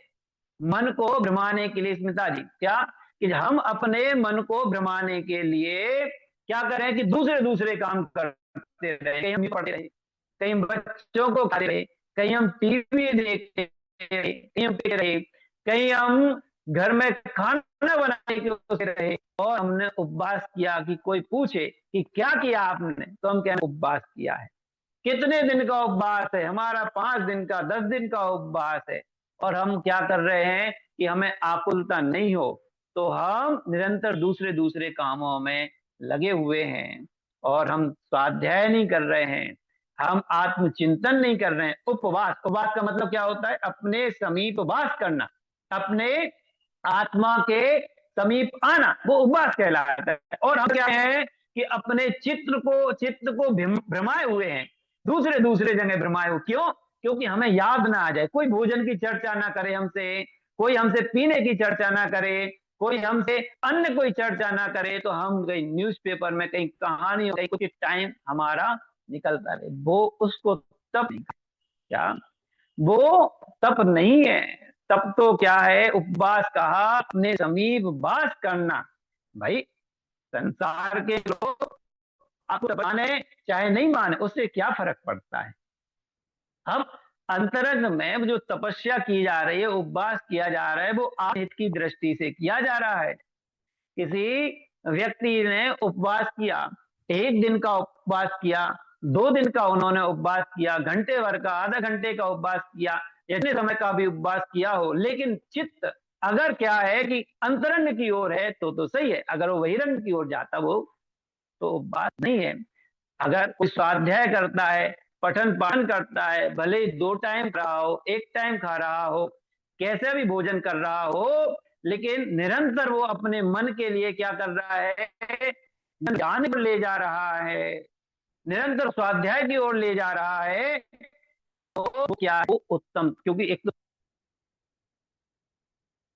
Speaker 2: मन को भ्रमाने के लिए, स्मिता जी, क्या कि हम अपने मन को भ्रमाने के लिए क्या करें कि दूसरे दूसरे काम करते रहे, कहीं हम पढ़ते रहे, कहीं बच्चों को खाते रहे, कहीं हम टीवी देखते रहे, कहीं हम पीते रहे, कहीं हम घर में खाना बनाने के सोचते रहे, और हमने उपवास किया कि कोई पूछे कि क्या किया आपने, तो हम कहें उपवास किया है। कितने दिन का उपवास है हमारा, 5 दिन का, 10 दिन का उपवास है, और हम क्या कर रहे हैं कि हमें आकुलता नहीं हो, तो हम निरंतर दूसरे दूसरे कामों में लगे हुए हैं, और हम स्वाध्याय नहीं कर रहे हैं, हम आत्मचिंतन नहीं कर रहे हैं। उपवास, उपवास का मतलब क्या होता है, अपने समीप वास करना, अपने आत्मा के समीप आना, वो उपवास कहलाता है। और हम क्या है कि अपने चित्त को भ्रमाए हुए हैं, दूसरे दूसरे जगह भ्रमाए हुए, क्यों, क्योंकि हमें याद ना आ जाए, कोई भोजन की चर्चा ना करे हमसे, कोई हमसे पीने की चर्चा ना करे, कोई हमसे अन्य कोई चर्चा ना करे, तो हम कहीं न्यूज़पेपर में, कहीं कहानी, कहीं कुछ टाइम हमारा निकलता रहे, वो उसको तप, क्या वो तप नहीं है। तब तो क्या है, उपवास कहा अपने समीप वास करना। भाई संसार के लोग आपको माने चाहे नहीं माने, उससे क्या फर्क पड़ता है। हम अंतरंग में जो तपस्या की जा रही है, उपवास किया जा रहा है, वो आत्महित की दृष्टि से किया जा रहा है। किसी व्यक्ति ने उपवास किया, 1 दिन का उपवास किया, 2 दिन का उन्होंने उपवास किया, घंटे भर का, आधा घंटे का उपवास किया, इतने समय का भी उपवास किया हो, लेकिन चित्त अगर क्या है कि अंतरंग की ओर है तो सही है। अगर वो बहिरंग की ओर जाता वो तो उपवास नहीं है। अगर कोई स्वाध्याय करता है, पठन पाठन करता है, भले ही 2 टाइम खा रहा हो, 1 टाइम खा रहा हो, कैसे भी भोजन कर रहा हो, लेकिन निरंतर वो अपने मन के लिए क्या कर रहा है, ज्ञान पर ले जा रहा है, निरंतर स्वाध्याय की ओर ले जा रहा है, तो क्या है वो उत्तम। क्योंकि एक तो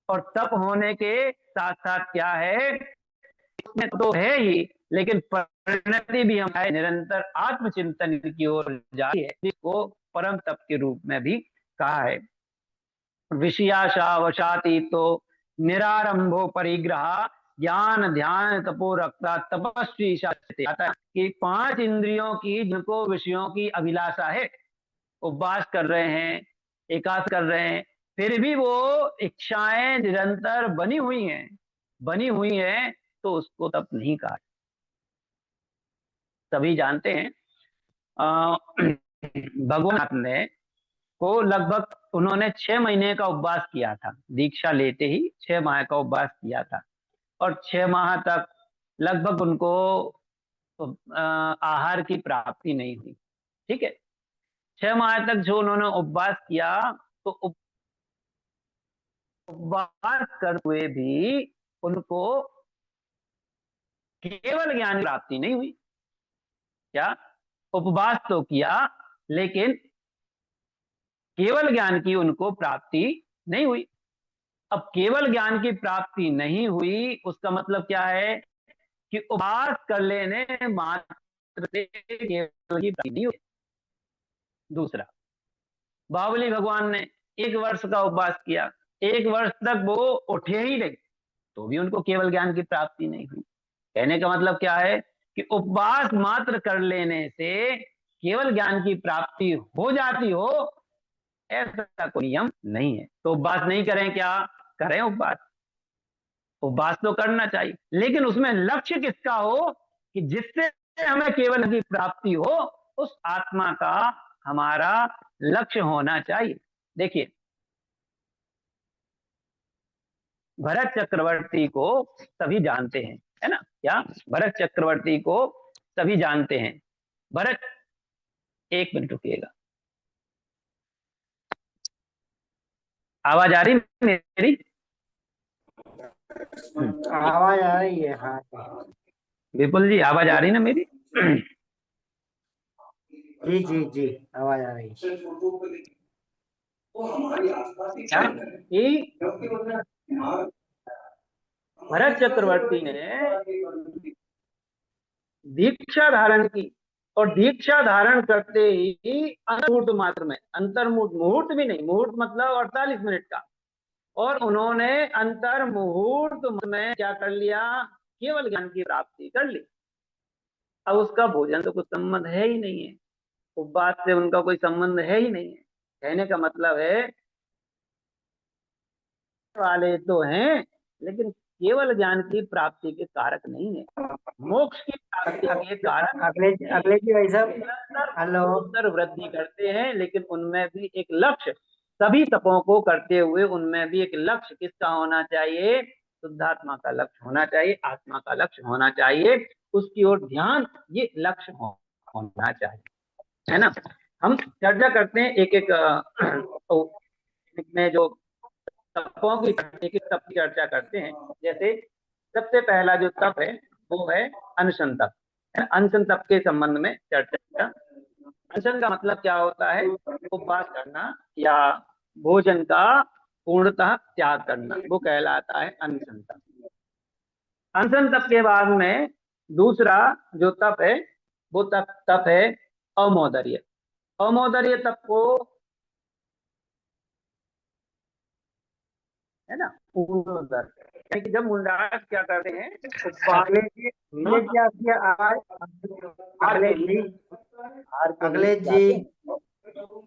Speaker 2: और तप होने के साथ साथ क्या है, इसमें तो है ही, लेकिन परिणति भी हमारे निरंतर आत्मचिंतन की ओर जाती है, जिसको परम तप के रूप में भी कहा है। विषयाशावशाती तो निरारंभो परिग्रह ज्ञान ध्यान तपो रखता तपस्वी आता है कि 5 इंद्रियों की जिनको विषयों की अभिलाषा है, उपवास कर रहे हैं, एकांत कर रहे हैं, फिर भी वो इच्छाएं निरंतर बनी हुई हैं, तो उसको तप नहीं कहा। सभी जानते हैं भगवान ने को लगभग उन्होंने 6 महीने का उपवास किया था, दीक्षा लेते ही 6 माह का उपवास किया था, और 6 माह तक लगभग उनको आहार की प्राप्ति नहीं हुई। ठीक है, 6 माह तक जो उन्होंने उपवास किया, तो उपवास करते हुए भी उनको केवल ज्ञान प्राप्ति नहीं हुई। क्या, उपवास तो किया लेकिन केवल ज्ञान की उनको प्राप्ति नहीं हुई। अब केवल ज्ञान की प्राप्ति नहीं हुई, उसका मतलब क्या है कि उपवास कर लेने मात्र से केवल की प्राप्ति नहीं हुई। दूसरा, बावली भगवान ने 1 वर्ष का उपवास किया, 1 वर्ष तक वो उठे ही नहीं, तो भी उनको केवल ज्ञान की प्राप्ति नहीं हुई। कहने का मतलब क्या है कि उपवास मात्र कर लेने से केवल ज्ञान की प्राप्ति हो जाती हो, ऐसा कोई नियम नहीं है। तो उपवास नहीं करें, क्या करें, उपवास उपवास तो करना चाहिए, लेकिन उसमें लक्ष्य किसका हो कि जिससे हमें केवल की प्राप्ति हो, उस आत्मा का हमारा लक्ष्य होना चाहिए। देखिए, भरत चक्रवर्ती को सभी जानते हैं, है ना, क्या भरत चक्रवर्ती को सभी जानते हैं। भरत, 1 मिनट रुकिएगा, आवाज आ रही मेरी?
Speaker 3: आवाज आ रही है, हाँ।
Speaker 2: विपुल जी, आवाज आ रही ना मेरी?
Speaker 3: जी जी जी, आवाज आ रही है।
Speaker 2: क्या कि भरत चक्रवर्ती ने दीक्षा धारण की, और दीक्षा धारण करते ही अंतर्मुहूर्त मात्र में, अंतर्मुहूर्त, मुहूर्त भी नहीं, मुहूर्त मतलब 48 मिनट का, और उन्होंने अंतर मुहूर्त में क्या कर लिया, केवल ज्ञान की प्राप्ति कर ली। अब उसका भोजन तो कुछ संबंध है ही नहीं है, उपवास से उनका कोई संबंध है ही नहीं है। कहने का मतलब है वाले तो हैं, लेकिन केवल ज्ञान की प्राप्ति के कारक नहीं है, मोक्ष की प्राप्ति के कारक।
Speaker 3: अगले जी भाई साहब, हेलो।
Speaker 2: उत्तर वृद्धि करते हैं, लेकिन उनमें भी एक लक्ष्य, सभी तपों को करते हुए उनमें भी एक लक्ष्य किसका होना चाहिए, शुद्धात्मा का लक्ष्य होना चाहिए, आत्मा का लक्ष्य होना चाहिए, उसकी ओर ध्यान, ये लक्ष्य होना चाहिए, है ना। हम चर्चा करते हैं एक एक में जो तपों की, एक एक तप की चर्चा करते हैं। जैसे सबसे पहला जो तप है वो है अनशन तप। अनशन तप के संबंध में चर्चा। अनशन का मतलब क्या होता है, उपवास करना या भोजन का पूर्णतः त्याग करना, वो कहलाता है अनशन तप। अनशन तप के बाद में दूसरा जो तप है वो तप है अमोदर्य। अमोदर्य तप को है ना, ऊर्ध्वोदर। यानी कि जब मुंडास क्या करते हैं,
Speaker 3: अगले जी, ये क्या किया आज? अगले जी, अगले जी,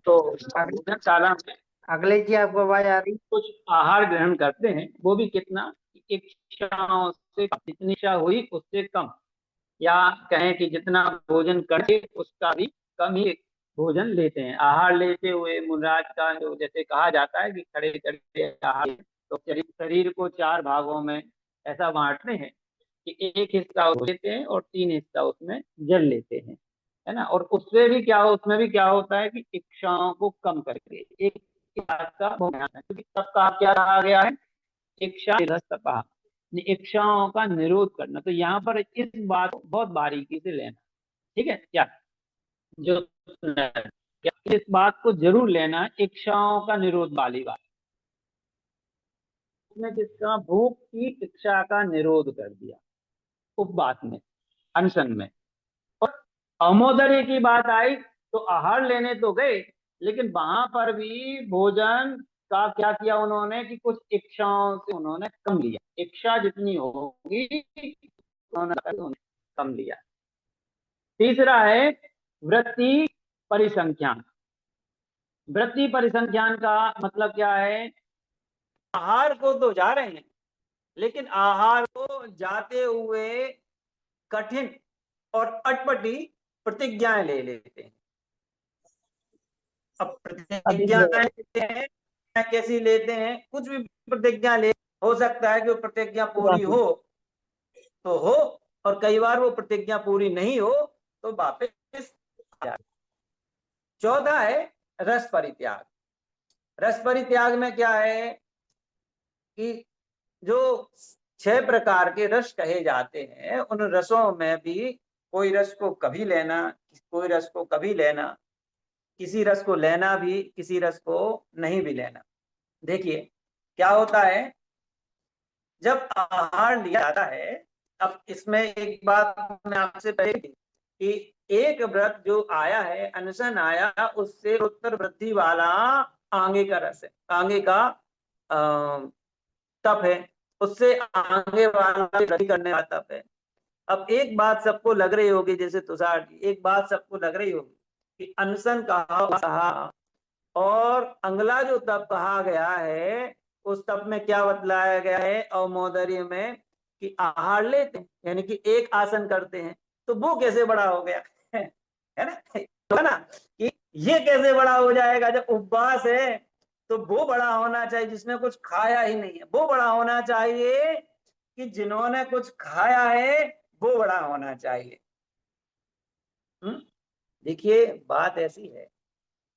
Speaker 2: तो भोजनशाला में
Speaker 3: अगले जी, आपको आवाज आ रही?
Speaker 2: कुछ आहार ग्रहण करते हैं, वो भी कितना, इच्छाओं से, जितनी इच्छा हुई उससे कम, या कहें कि जितना भोजन करके उसका भी कम ही भोजन लेते हैं। आहार लेते हुए मुनराज का जो जैसे कहा जाता है कि खड़े खड़े आहार, तो शरीर को 4 भागों में ऐसा बांटते हैं कि एक हिस्सा लेते हैं और 3 हिस्सा उसमें जल लेते हैं, है ना। और उसमें भी क्या होता है कि इच्छाओं को कम करके एक बात का बहुत ध्यान है, क्योंकि सबका क्या कहा गया है, इच्छा निरस्तपा, इच्छाओं का निरोध करना। तो यहाँ पर इस बात को बहुत बारीकी से लेना, ठीक है क्या, जो क्या इस बात को जरूर लेना, इच्छाओं का निरोध वाली बात। उसने किसका, भूख की इच्छा का निरोध कर दिया उपवास में, अनशन में। और अमोदर्य की बात आई तो आहार लेने तो गए, लेकिन वहां पर भी भोजन का क्या किया उन्होंने कि कुछ इच्छाओं से उन्होंने कम लिया, इच्छा जितनी होगी उन्होंने कम लिया। तीसरा है वृत्ति परिसंख्यान। वृत्ति परिसंख्यान का मतलब क्या है, आहार को तो जा रहे हैं, लेकिन आहार को जाते हुए कठिन और अटपटी प्रतिज्ञाएं ले लेते हैं। अब प्रतिज्ञाएं लेते हैं, कैसी लेते हैं, कुछ भी प्रतिज्ञा ले, हो सकता है कि वो प्रतिज्ञा पूरी हो तो हो, और कई बार वो प्रतिज्ञा पूरी नहीं हो तो वापस आ जाए। चौथा है रस परित्याग। रस परित्याग में क्या है कि जो 6 प्रकार के रस कहे जाते हैं, उन रसों में भी कोई रस को कभी लेना, कोई रस को कभी लेना, किसी रस को लेना भी, किसी रस को नहीं भी लेना। देखिए क्या होता है जब आहार लिया जाता है। अब इसमें एक बात मैं आपसे पहले कि एक व्रत जो आया है, अनशन आया, उससे उत्तर वृद्धि वाला आगे का रस है, आगे का तप है, उससे आगे वाला वृद्धि करने वाला तप है। अब एक बात सबको लग रही होगी, जैसे तुषार जी, एक बात सबको लग रही होगी कि अनशन कहा और अगला जो तप कहा गया है, उस तप में क्या बतलाया गया है अवमोदर्य में कि आहार लेते हैं, यानी कि एक आसन करते हैं, तो वो कैसे बड़ा हो गया है ना, तो है ना कि ये कैसे बड़ा हो जाएगा, जब उपवास है तो वो बड़ा होना चाहिए जिसने कुछ खाया ही नहीं है, वो बड़ा होना चाहिए कि जिन्होंने कुछ खाया है वो बड़ा होना चाहिए। देखिए बात ऐसी है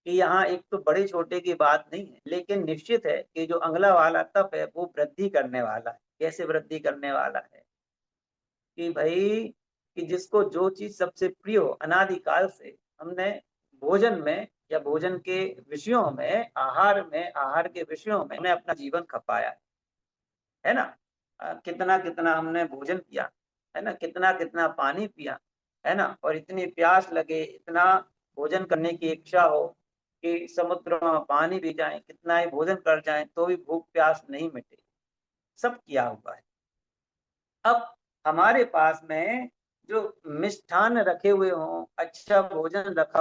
Speaker 2: कि यहाँ एक तो बड़े छोटे की बात नहीं है, लेकिन निश्चित है कि जो अगला वाला तप है वो वृद्धि करने वाला है। कैसे वृद्धि करने वाला है कि भाई कि जिसको जो चीज सबसे प्रिय हो, अनादिकाल से हमने भोजन में या भोजन के विषयों में, आहार के विषयों में हमने अपना जीवन खपाया है ना। कितना कितना हमने भोजन किया है ना, कितना कितना पानी पिया है ना, और इतनी प्यास लगे, इतना भोजन करने की इच्छा हो कि समुद्र में पानी पी जाए, कितना ही भोजन कर जाए तो भी भूख प्यास नहीं मिटे, सब किया हुआ है। अब हमारे पास में जो मिष्ठान रखे हुए हों, अच्छा भोजन रखा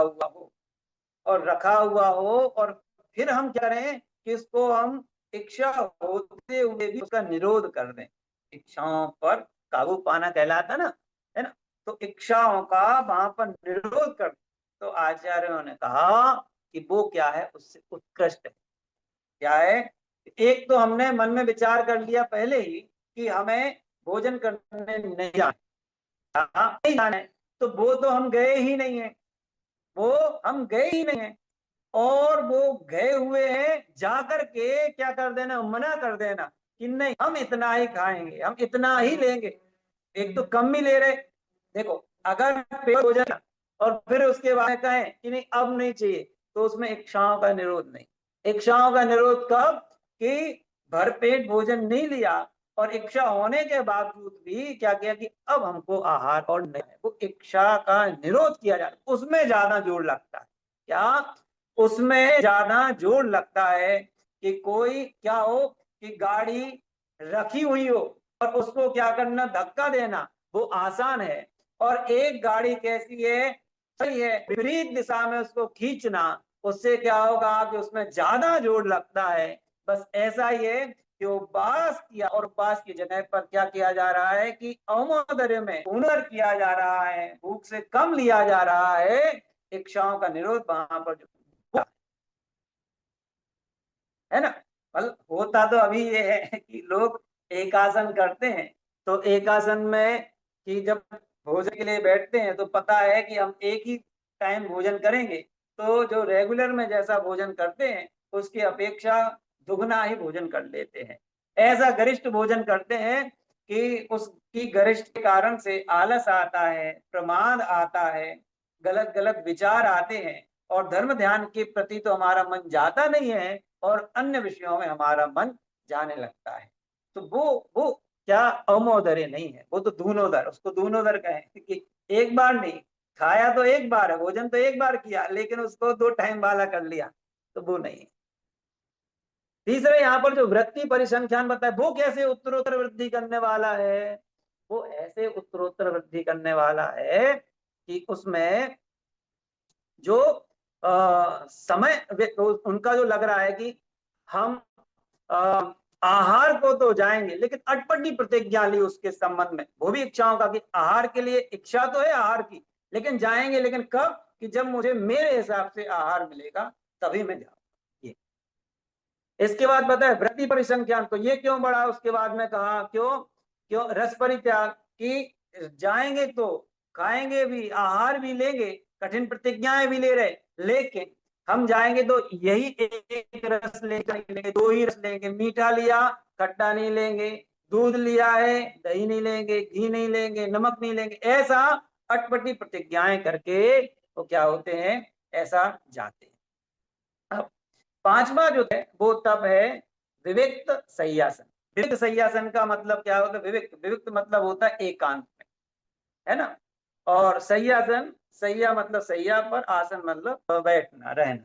Speaker 2: हुआ हो और फिर हम क्या करें कि इसको हम इच्छा होते हुए भी उसका निरोध कर दें। इच्छाओं पर काबू पाना कहलाता ना, है ना, तो इच्छाओं का वहां पर निरोध कर, तो आचार्यों ने कहा कि वो क्या है, उससे उत्कृष्ट है। क्या है, एक तो हमने मन में विचार कर लिया पहले ही कि हमें भोजन करने नहीं जाना है, तो वो तो हम गए ही नहीं है, वो हम गए ही नहीं है, और वो गए हुए हैं, जाकर के क्या कर देना, मना कर देना कि नहीं हम इतना ही खाएंगे, हम इतना ही लेंगे, एक तो कम ही ले रहे। देखो अगर पेट हो जाए और फिर उसके बाद कहें कि नहीं अब नहीं चाहिए, तो उसमें इच्छाओं का निरोध नहीं। इच्छाओं का निरोध कब कि भरपेट भोजन नहीं लिया और इच्छा होने के बावजूद भी क्या किया कि अब हमको आहार और नहीं, वो इच्छा का निरोध किया जाए, उसमें ज्यादा जोर लगता है। क्या उसमें ज्यादा जोर लगता है कि कोई क्या हो
Speaker 4: कि गाड़ी रखी हुई हो और उसको क्या करना, धक्का देना, वो आसान है। और एक गाड़ी कैसी है, सही है, विपरीत दिशा में उसको खींचना, उससे क्या होगा कि उसमें ज्यादा जोर लगता है। बस ऐसा ही है कि उपवास किया और उपवास की जगह पर क्या किया जा रहा है कि अवमोदर्य में पुनर किया जा रहा है, भूख से कम लिया जा रहा है, इच्छाओं का निरोध वहां पर जो है ना। मतलब होता तो अभी ये है कि लोग एक आसन करते हैं, तो एक आसन में कि जब भोजन के लिए बैठते हैं तो पता है कि हम एक ही टाइम भोजन करेंगे, तो जो रेगुलर में जैसा भोजन करते हैं उसकी अपेक्षा दुगना ही भोजन कर लेते हैं। ऐसा गरिष्ठ भोजन करते हैं कि उसकी गरिष्ठ के कारण से आलस आता है, प्रमाद आता है, गलत गलत विचार आते हैं, और धर्म ध्यान के प्रति तो हमारा मन जाता नहीं है और अन्य विषयों में हमारा मन जाने लगता है। तो वो क्या अमोदर्य नहीं है, वो तो धूनोदर, उसको धूनोदर कहें कि एक बार नहीं खाया, तो एक बार है, भोजन तो एक बार किया, लेकिन उसको 2 टाइम वाला कर लिया, तो वो नहीं है। तीसरे यहाँ पर जो वृत्ति परिसंख्यान बताए, वो कैसे उत्तरोत्तर वृद्धि करने वाला है, वो ऐसे उत्तरोत्तर वृद्धि करने वाला है कि उसमें जो समय उनका जो लग रहा है कि हम आहार को तो जाएंगे, लेकिन अटपटी प्रतिज्ञा ली उसके संबंध में, वो भी इच्छाओं का कि आहार के लिए इच्छा तो है आहार की, लेकिन जाएंगे, लेकिन कब, कि जब मुझे मेरे हिसाब से आहार मिलेगा तभी मैं जाऊंगा। ये इसके बाद बताए वृत्ति परिसंख्यान, तो ये क्यों बढ़ा, उसके बाद में कहा क्यों क्यों रस परित्याग, कि जाएंगे तो खाएंगे भी, आहार भी लेंगे, कठिन प्रतिज्ञाएं भी ले रहे, लेकिन हम जाएंगे तो यही एक रस लेंगे, 2 ही रस लेंगे, मीठा लिया खट्टा नहीं लेंगे, दूध लिया है दही नहीं लेंगे, घी नहीं लेंगे, नमक नहीं लेंगे, ऐसा अटपटी प्रतिज्ञाएं करके वो क्या होते हैं, ऐसा जाते हैं। अब 5वां जो है वो तब है विविक्त सय्यासन। विविक्त सय्यासन का मतलब क्या होता है, विविक्त, विविक्त मतलब होता है एकांत में, है ना। और सय्यासन, सय्या मतलब सय्या पर, आसन मतलब बैठना रहना।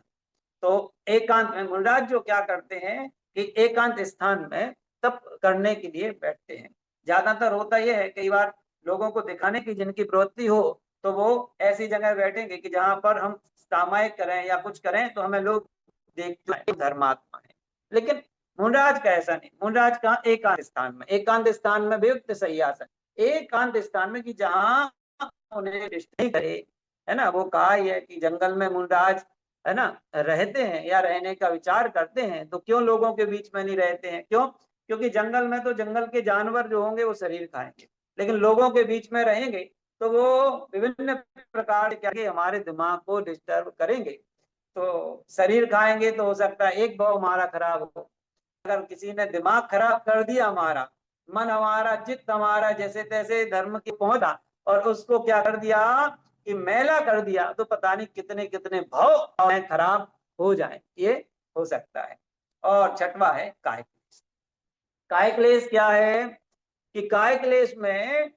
Speaker 4: तो एकांत में मुनिराज जो क्या करते हैं कि एकांत स्थान में तप करने के लिए बैठते हैं। ज्यादातर होता यह है, कई बार लोगों को दिखाने की जिनकी प्रवृत्ति हो, तो वो ऐसी जगह बैठेंगे कि जहां पर हम सामायिक करें या कुछ करें तो हमें लोग देख धर्मात्मा है। लेकिन मुनिराज का ऐसा नहीं, मुनिराज का एकांत स्थान में, एकांत स्थान में वियुक्त सय्यासन, एकांत स्थान में कि जहां उन्हें डिस्टर्ब नहीं करे, है ना। वो कहा ही है कि जंगल में मुनिराज, है ना, रहते हैं या रहने का विचार करते हैं, तो क्यों लोगों के बीच में नहीं रहते हैं, क्यों, क्योंकि जंगल में तो जंगल के जानवर जो होंगे वो शरीर खाएंगे, लेकिन लोगों के बीच में रहेंगे तो वो विभिन्न प्रकार के हमारे दिमाग को डिस्टर्ब करेंगे। तो शरीर खाएंगे तो हो सकता है एक भाव हमारा खराब हो, अगर किसी ने दिमाग खराब कर दिया हमारा, मन हमारा, चित्त हमारा जैसे तैसे धर्म की पहुंचा और उसको क्या कर दिया कि मैला कर दिया, तो पता नहीं कितने कितने भाव खराब हो जाए, ये हो सकता है। और 6वां है काय क्लेश। काय क्लेश क्या है कि काय क्लेश में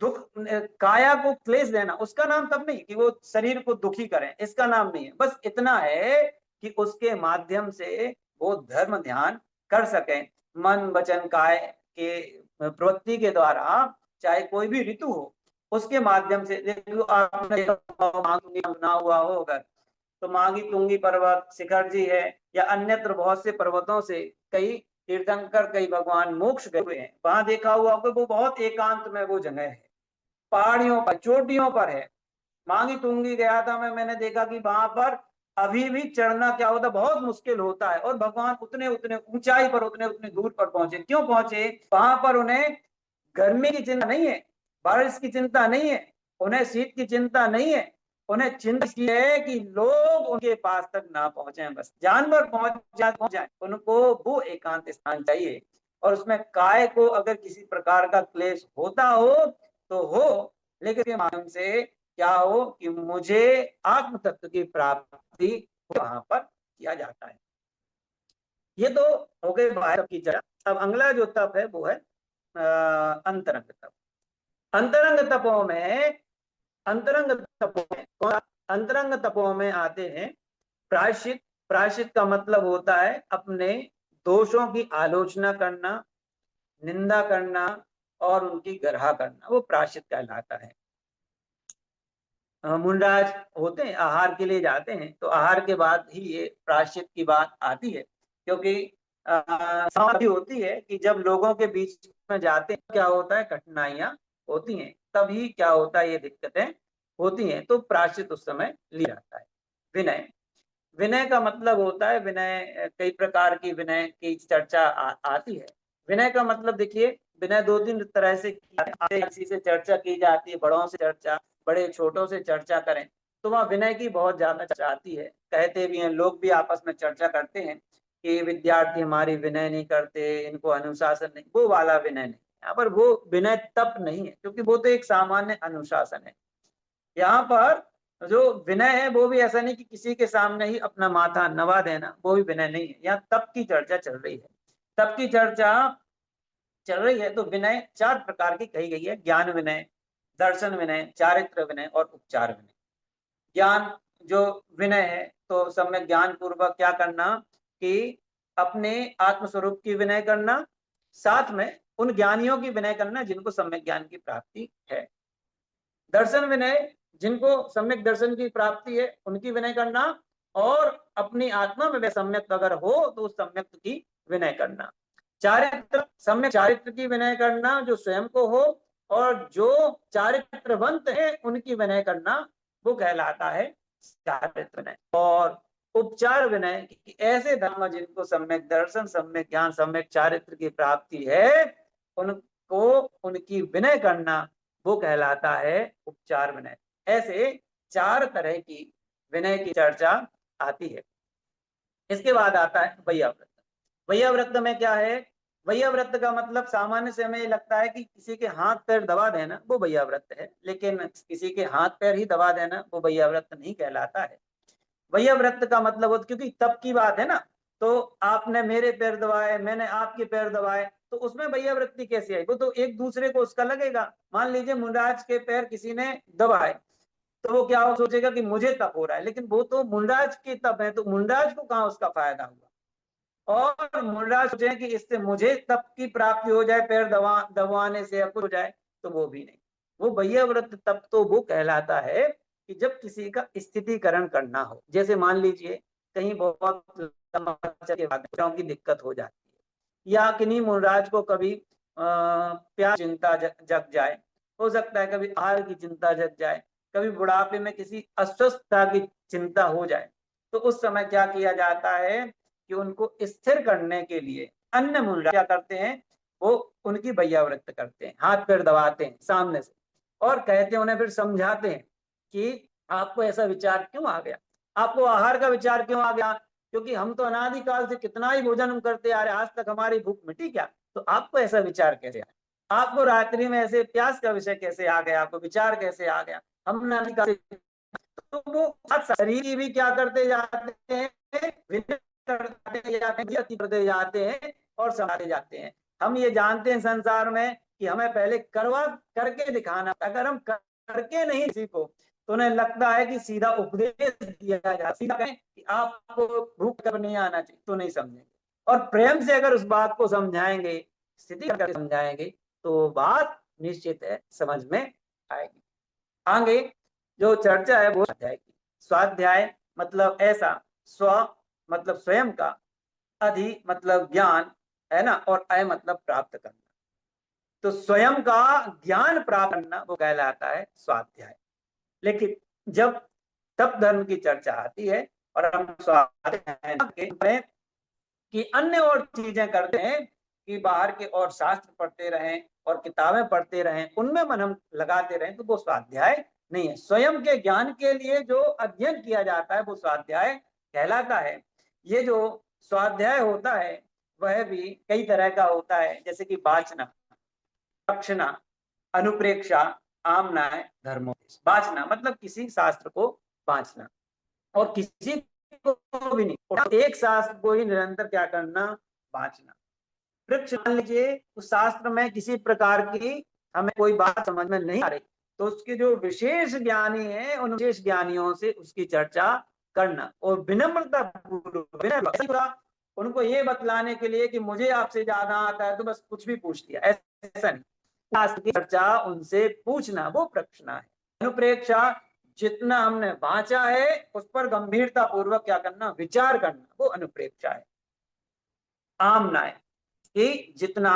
Speaker 4: दुख, काया को क्लेश देना, उसका नाम तब नहीं कि वो शरीर को दुखी करें, इसका नाम नहीं है, बस इतना है कि उसके माध्यम से वो धर्म ध्यान कर सकें, मन वचन काय के प्रवृत्ति के द्वारा, चाहे कोई भी ऋतु हो उसके माध्यम से। देखो आपने ना हुआ हो अगर, तो मांगी तुंगी पर्वत शिखर जी है, या अन्यत्र बहुत से पर्वतों से कई तीर्थंकर, कई भगवान मोक्ष गए हुए हैं, वहां देखा हुआ होगा वो बहुत एकांत में वो जगह है, पहाड़ियों पर, चोटियों पर है। मांगी तुंगी गया था मैं, मैंने देखा कि वहां पर अभी भी चढ़ना क्या होता, बहुत मुश्किल होता है, और भगवान उतने उतने ऊंचाई पर, उतने उतने दूर पर पहुंचे, क्यों पहुंचे, वहां पर उन्हें गर्मी की चिंता नहीं है, बारिश की चिंता नहीं है, उन्हें शीत की चिंता नहीं है, उन्हें चिंता है कि लोग उनके पास तक ना पहुंचे, बस जानवर पहुंच जाए, उनको वो एकांत स्थान चाहिए। और उसमें काय को अगर किसी प्रकार का क्लेश होता हो तो हो, लेकिन के माध्यम से क्या हो कि मुझे आत्म तत्व की प्राप्ति वहां पर किया जाता है। ये तो हो गए बाहर की चर्चा। अब अगला जो तप है वो है अंतरंग तप। अंतरंग तपों में, अंतरंग तपों में, अंतरंग तपों में आते हैं प्रायश्चित। प्रायश्चित का मतलब होता है अपने दोषों की आलोचना करना, निंदा करना और उनकी गर्हा करना, वो प्रायश्चित कहलाता है। मुंडराज होते हैं, आहार के लिए जाते हैं, तो आहार के बाद ही ये प्रायश्चित की बात आती है, क्योंकि समझ होती है कि जब लोगों के बीच में जाते हैं क्या होता है, कठिनाइयां होती हैं, तभी क्या होता है, ये दिक्कतें होती हैं, तो प्रायश्चित उस समय लिया जाता है। विनय, विनय का मतलब होता है, विनय कई प्रकार की विनय की चर्चा आती है। विनय का मतलब देखिए, विनय दो तीन तरह से किसी से चर्चा की जाती है, बड़ों से चर्चा, बड़े छोटों से चर्चा करें, तो वहाँ विनय की बहुत ज्यादा चर्चा आती है। कहते भी हैं, लोग भी आपस में चर्चा करते हैं कि विद्यार्थी हमारी विनय नहीं करते, इनको अनुशासन नहीं, वो वाला विनय नहीं। यहाँ पर वो विनय तप नहीं है, क्योंकि वो तो एक सामान्य अनुशासन है। यहाँ पर जो विनय है वो भी ऐसा नहीं कि किसी के सामने ही अपना माथा नवा देना, वो भी विनय नहीं है। यहाँ तप की चर्चा चल रही है, तप की चर्चा चल रही है। तो विनय चार प्रकार की कही गई है, ज्ञान विनय, दर्शन विनय, चारित्र विनय और उपचार विनय। ज्ञान जो विनय है, तो सम्यक ज्ञान पूर्वक क्या करना कि अपने आत्मस्वरूप की विनय करना, साथ में उन ज्ञानियों की विनय करना जिनको सम्यक ज्ञान की प्राप्ति है। दर्शन विनय, जिनको सम्यक दर्शन की प्राप्ति है उनकी विनय करना, और अपनी आत्मा में वे सम्यक अगर हो तो उस सम्यक की विनय करना। चारित्र, सम्यक चारित्र की विनय करना जो स्वयं को हो, और जो चारित्रवंत है उनकी विनय करना, वो कहलाता है चारित्र विनय। और उपचार विनय, ऐसे धर्म जिनको सम्यक दर्शन, सम्यक ज्ञान, सम्यक चारित्र की प्राप्ति है, उनको उनकी विनय करना, वो कहलाता है उपचार विनय। ऐसे चार तरह की विनय की चर्चा आती है। इसके बाद आता है वैयाव्रत। वैयाव्रत में क्या है, वैयाव्रत का मतलब सामान्य से हमें लगता है कि किसी के हाथ पैर दबा देना, वो वैयाव्रत है, लेकिन किसी के हाथ पैर ही दबा देना वो वैयाव्रत नहीं कहलाता है। वैयाव्रत का मतलब, क्योंकि तब की बात है ना, तो आपने मेरे पैर दबाए, मैंने आपके पैर दबाए, तो उसमें वैयावृत्ति कैसे आई? वो तो एक दूसरे को उसका लगेगा। मान लीजिए मुंडराज के पैर किसी ने दबाए, तो वो क्या सोचेगा कि मुझे तप हो रहा है, लेकिन वो तो मुंडराज के तप है, तो मुंडराज को कहाँ उसका फायदा हुआ? और मुंडराज सोचे कि इससे मुझे तप की प्राप्ति हो जाए, पैर दबाने से या कुछ हो जाए, तो वो भी नहीं। वो वैयाव्रत तप तो वो कहलाता है कि जब किसी का स्थितिकरण करना हो। जैसे मान लीजिए कहीं बहुत बच्चों की दिक्कत हो जाती है, या किन्हीं मुंडराज को कभी प्यास चिंता जग जाए, हो सकता है कभी आहार की चिंता जग जाए, कभी बुढ़ापे में किसी अस्वस्थता की चिंता हो जाए, तो उस समय क्या किया जाता है कि उनको स्थिर करने के लिए अन्य मुंडराज क्या करते हैं, वो उनकी वैयाव्रत करते हैं, हाथ पैर दबाते हैं सामने से, और कहते हैं, उन्हें फिर समझाते हैं कि आपको ऐसा विचार क्यों आ गया, आपको आहार का विचार क्यों आ गया, क्योंकि हम तो अनादिकाल से कितना ही भोजन करते आ रहे, आज तक हमारी भूख मिटी क्या? तो आपको ऐसा विचार कैसे आया? आपको रात्रि में ऐसे प्यास का विषय कैसे आ गया? आपको विचार कैसे आ गया? हम अनादिकाल से, तो वो शरीर भी क्या करते जाते हैं, करते जाते हैं और समाते जाते हैं। हम ये जानते हैं संसार में कि हमें पहले करके दिखाना, अगर हम करके नहीं किसी को, तो उन्हें लगता है कि सीधा उपदेश दिया जाए, सीधा कहें कि आपको भूख कर नहीं आना चाहिए, तो नहीं समझेंगे। और प्रेम से अगर उस बात को समझाएंगे, स्थिति करके समझाएंगे, तो बात निश्चित है समझ में आएगी। आगे जो चर्चा है वो स्वाध्याय की। स्वाध्याय मतलब ऐसा, स्व मतलब स्वयं का, अधि मतलब ज्ञान है ना, और अय मतलब प्राप्त करना। तो स्वयं का ज्ञान प्राप्त करना वो कहलाता है स्वाध्याय। लेकिन जब तप धर्म की चर्चा आती है और हम स्वाध्याय कि अन्य और चीजें करते हैं, कि बाहर के और शास्त्र पढ़ते रहें और किताबें पढ़ते रहें, उनमें मन हम लगाते रहें, तो वो स्वाध्याय नहीं है। स्वयं के ज्ञान के लिए जो अध्ययन किया जाता है वो स्वाध्याय कहलाता है। ये जो स्वाध्याय होता है वह भी कई तरह का होता है, जैसे कि वाचना, रक्षणा, अनुप्रेक्षा, आमनाय, धर्मोपदेश। वाचना मतलब किसी शास्त्र को वाचना, और किसी को भी नहीं, एक शास्त्र को ही निरंतर क्या करना, वाचना। वृक्ष मान लीजिए उस शास्त्र में किसी प्रकार की हमें कोई बात समझ में नहीं आ रही, तो उसके जो विशेष ज्ञानी है उन विशेष ज्ञानियों से उसकी चर्चा करना, और विनम्रता पूर्वक उनको ये बतलाने के लिए कि मुझे आपसे ज्यादा आता है तो बस कुछ भी पूछ लिया, ऐसा नहीं। शास्त्र की चर्चा उनसे पूछना वो प्रश्न है। अनुप्रेक्षा जितना हमने वांचा है उस पर गंभीरता पूर्वक क्या करना, विचार करना, वो अनुप्रेक्षा है। आमना है कि जितना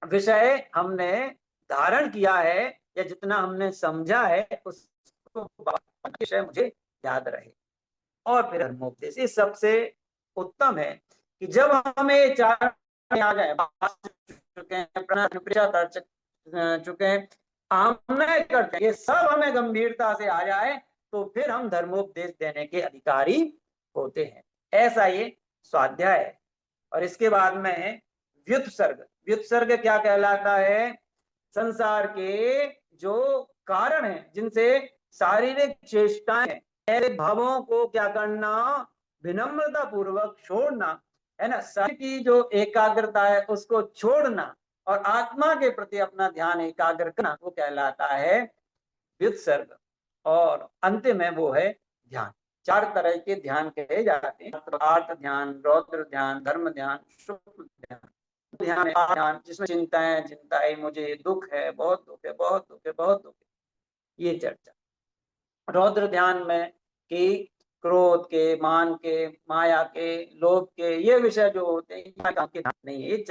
Speaker 4: विषय हमने धारण किया है या जितना हमने समझा है उसको विषय मुझे याद रहे। और फिर धर्मोपदेश ये सबसे उत्तम है कि जब हमें चार आ जाए, चुके हैं, कर चुके हैं, आमना करते हैं, ये सब हमें गंभीरता से आ जाए तो फिर हम धर्मोपदेश देने के अधिकारी होते हैं। ऐसा ये स्वाध्याय है। और इसके बाद में है व्युत्सर्ग। व्युत्सर्ग क्या कहलाता है? संसार के जो कारण है, जिनसे शारीरिक चेष्टाएं, ऐसे भावों को क्या करना, विनम्रता पूर्वक छोड़ना, है ना। शरीर की जो एकाग्रता है उसको छोड़ना और आत्मा के प्रति अपना ध्यान एकाग्र करना, वो कहलाता है व्युत्सर्ग। और अंतिम है वो है ध्यान। चार तरह के ध्यान कहे जाते हैं, आर्त ध्यान, रौद्र ध्यान, धर्म ध्यान, शुक्ल ध्यान। ध्यान जिसमें चिंताएं, चिंताएं मुझे दुख है, बहुत दुख है, बहुत दुख है, बहुत दुख है, ये चर्चा। रौद्र ध्यान में कि क्रोध के, मान के, माया के, लोभ के, ये विषय जो होते हैं नहीं, ये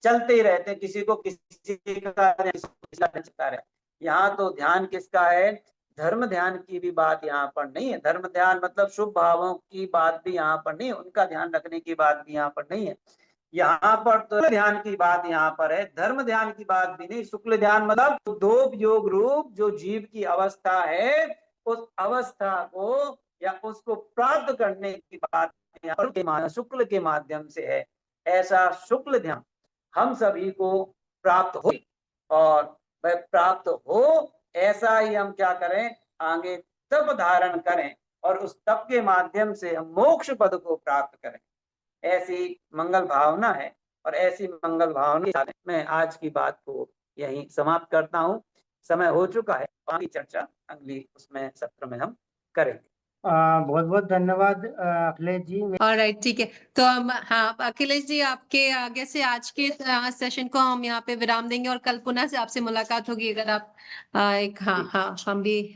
Speaker 4: चलते ही रहते हैं, किसी को किसी का चलता रहे। यहाँ तो ध्यान किसका है? धर्म ध्यान की भी बात यहाँ पर नहीं है। धर्म ध्यान मतलब शुभ भावों की बात भी यहाँ पर नहीं है, उनका ध्यान रखने की बात भी यहाँ पर नहीं है। यहाँ पर तो ध्यान की बात यहाँ पर है, धर्म ध्यान की बात भी नहीं। शुक्ल ध्यान मतलब दो योग रूप जो जीव की अवस्था है, उस अवस्था को या उसको प्राप्त करने की बात शुक्ल के माध्यम से है। ऐसा शुक्ल ध्यान हम सभी को प्राप्त हो, और वह प्राप्त हो ऐसा ही हम क्या करें, आगे तप धारण करें और उस तप के माध्यम से हम मोक्ष पद को प्राप्त करें। ऐसी मंगल भावना है। और ऐसी मंगल भावना के साथ मैं आज की बात को यहीं समाप्त करता हूँ। समय हो चुका है, बाकी चर्चा अगली उसमें सत्र में हम करेंगे।
Speaker 3: बहुत बहुत धन्यवाद अखिलेश जी।
Speaker 5: ऑलराइट, ठीक है। तो हम, हाँ अखिलेश जी, आपके आगे से आज के सेशन को हम यहाँ पे विराम देंगे और कल पुनः से आपसे मुलाकात होगी, अगर आप एक हम भी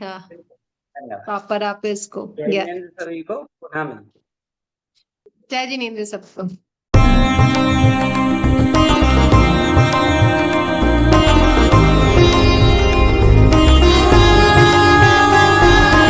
Speaker 5: प्रॉपर आप इसको
Speaker 4: जय जिनेंद्र सभी को पुनः मिलेंगे।
Speaker 5: जय जिनेंद्र सबको।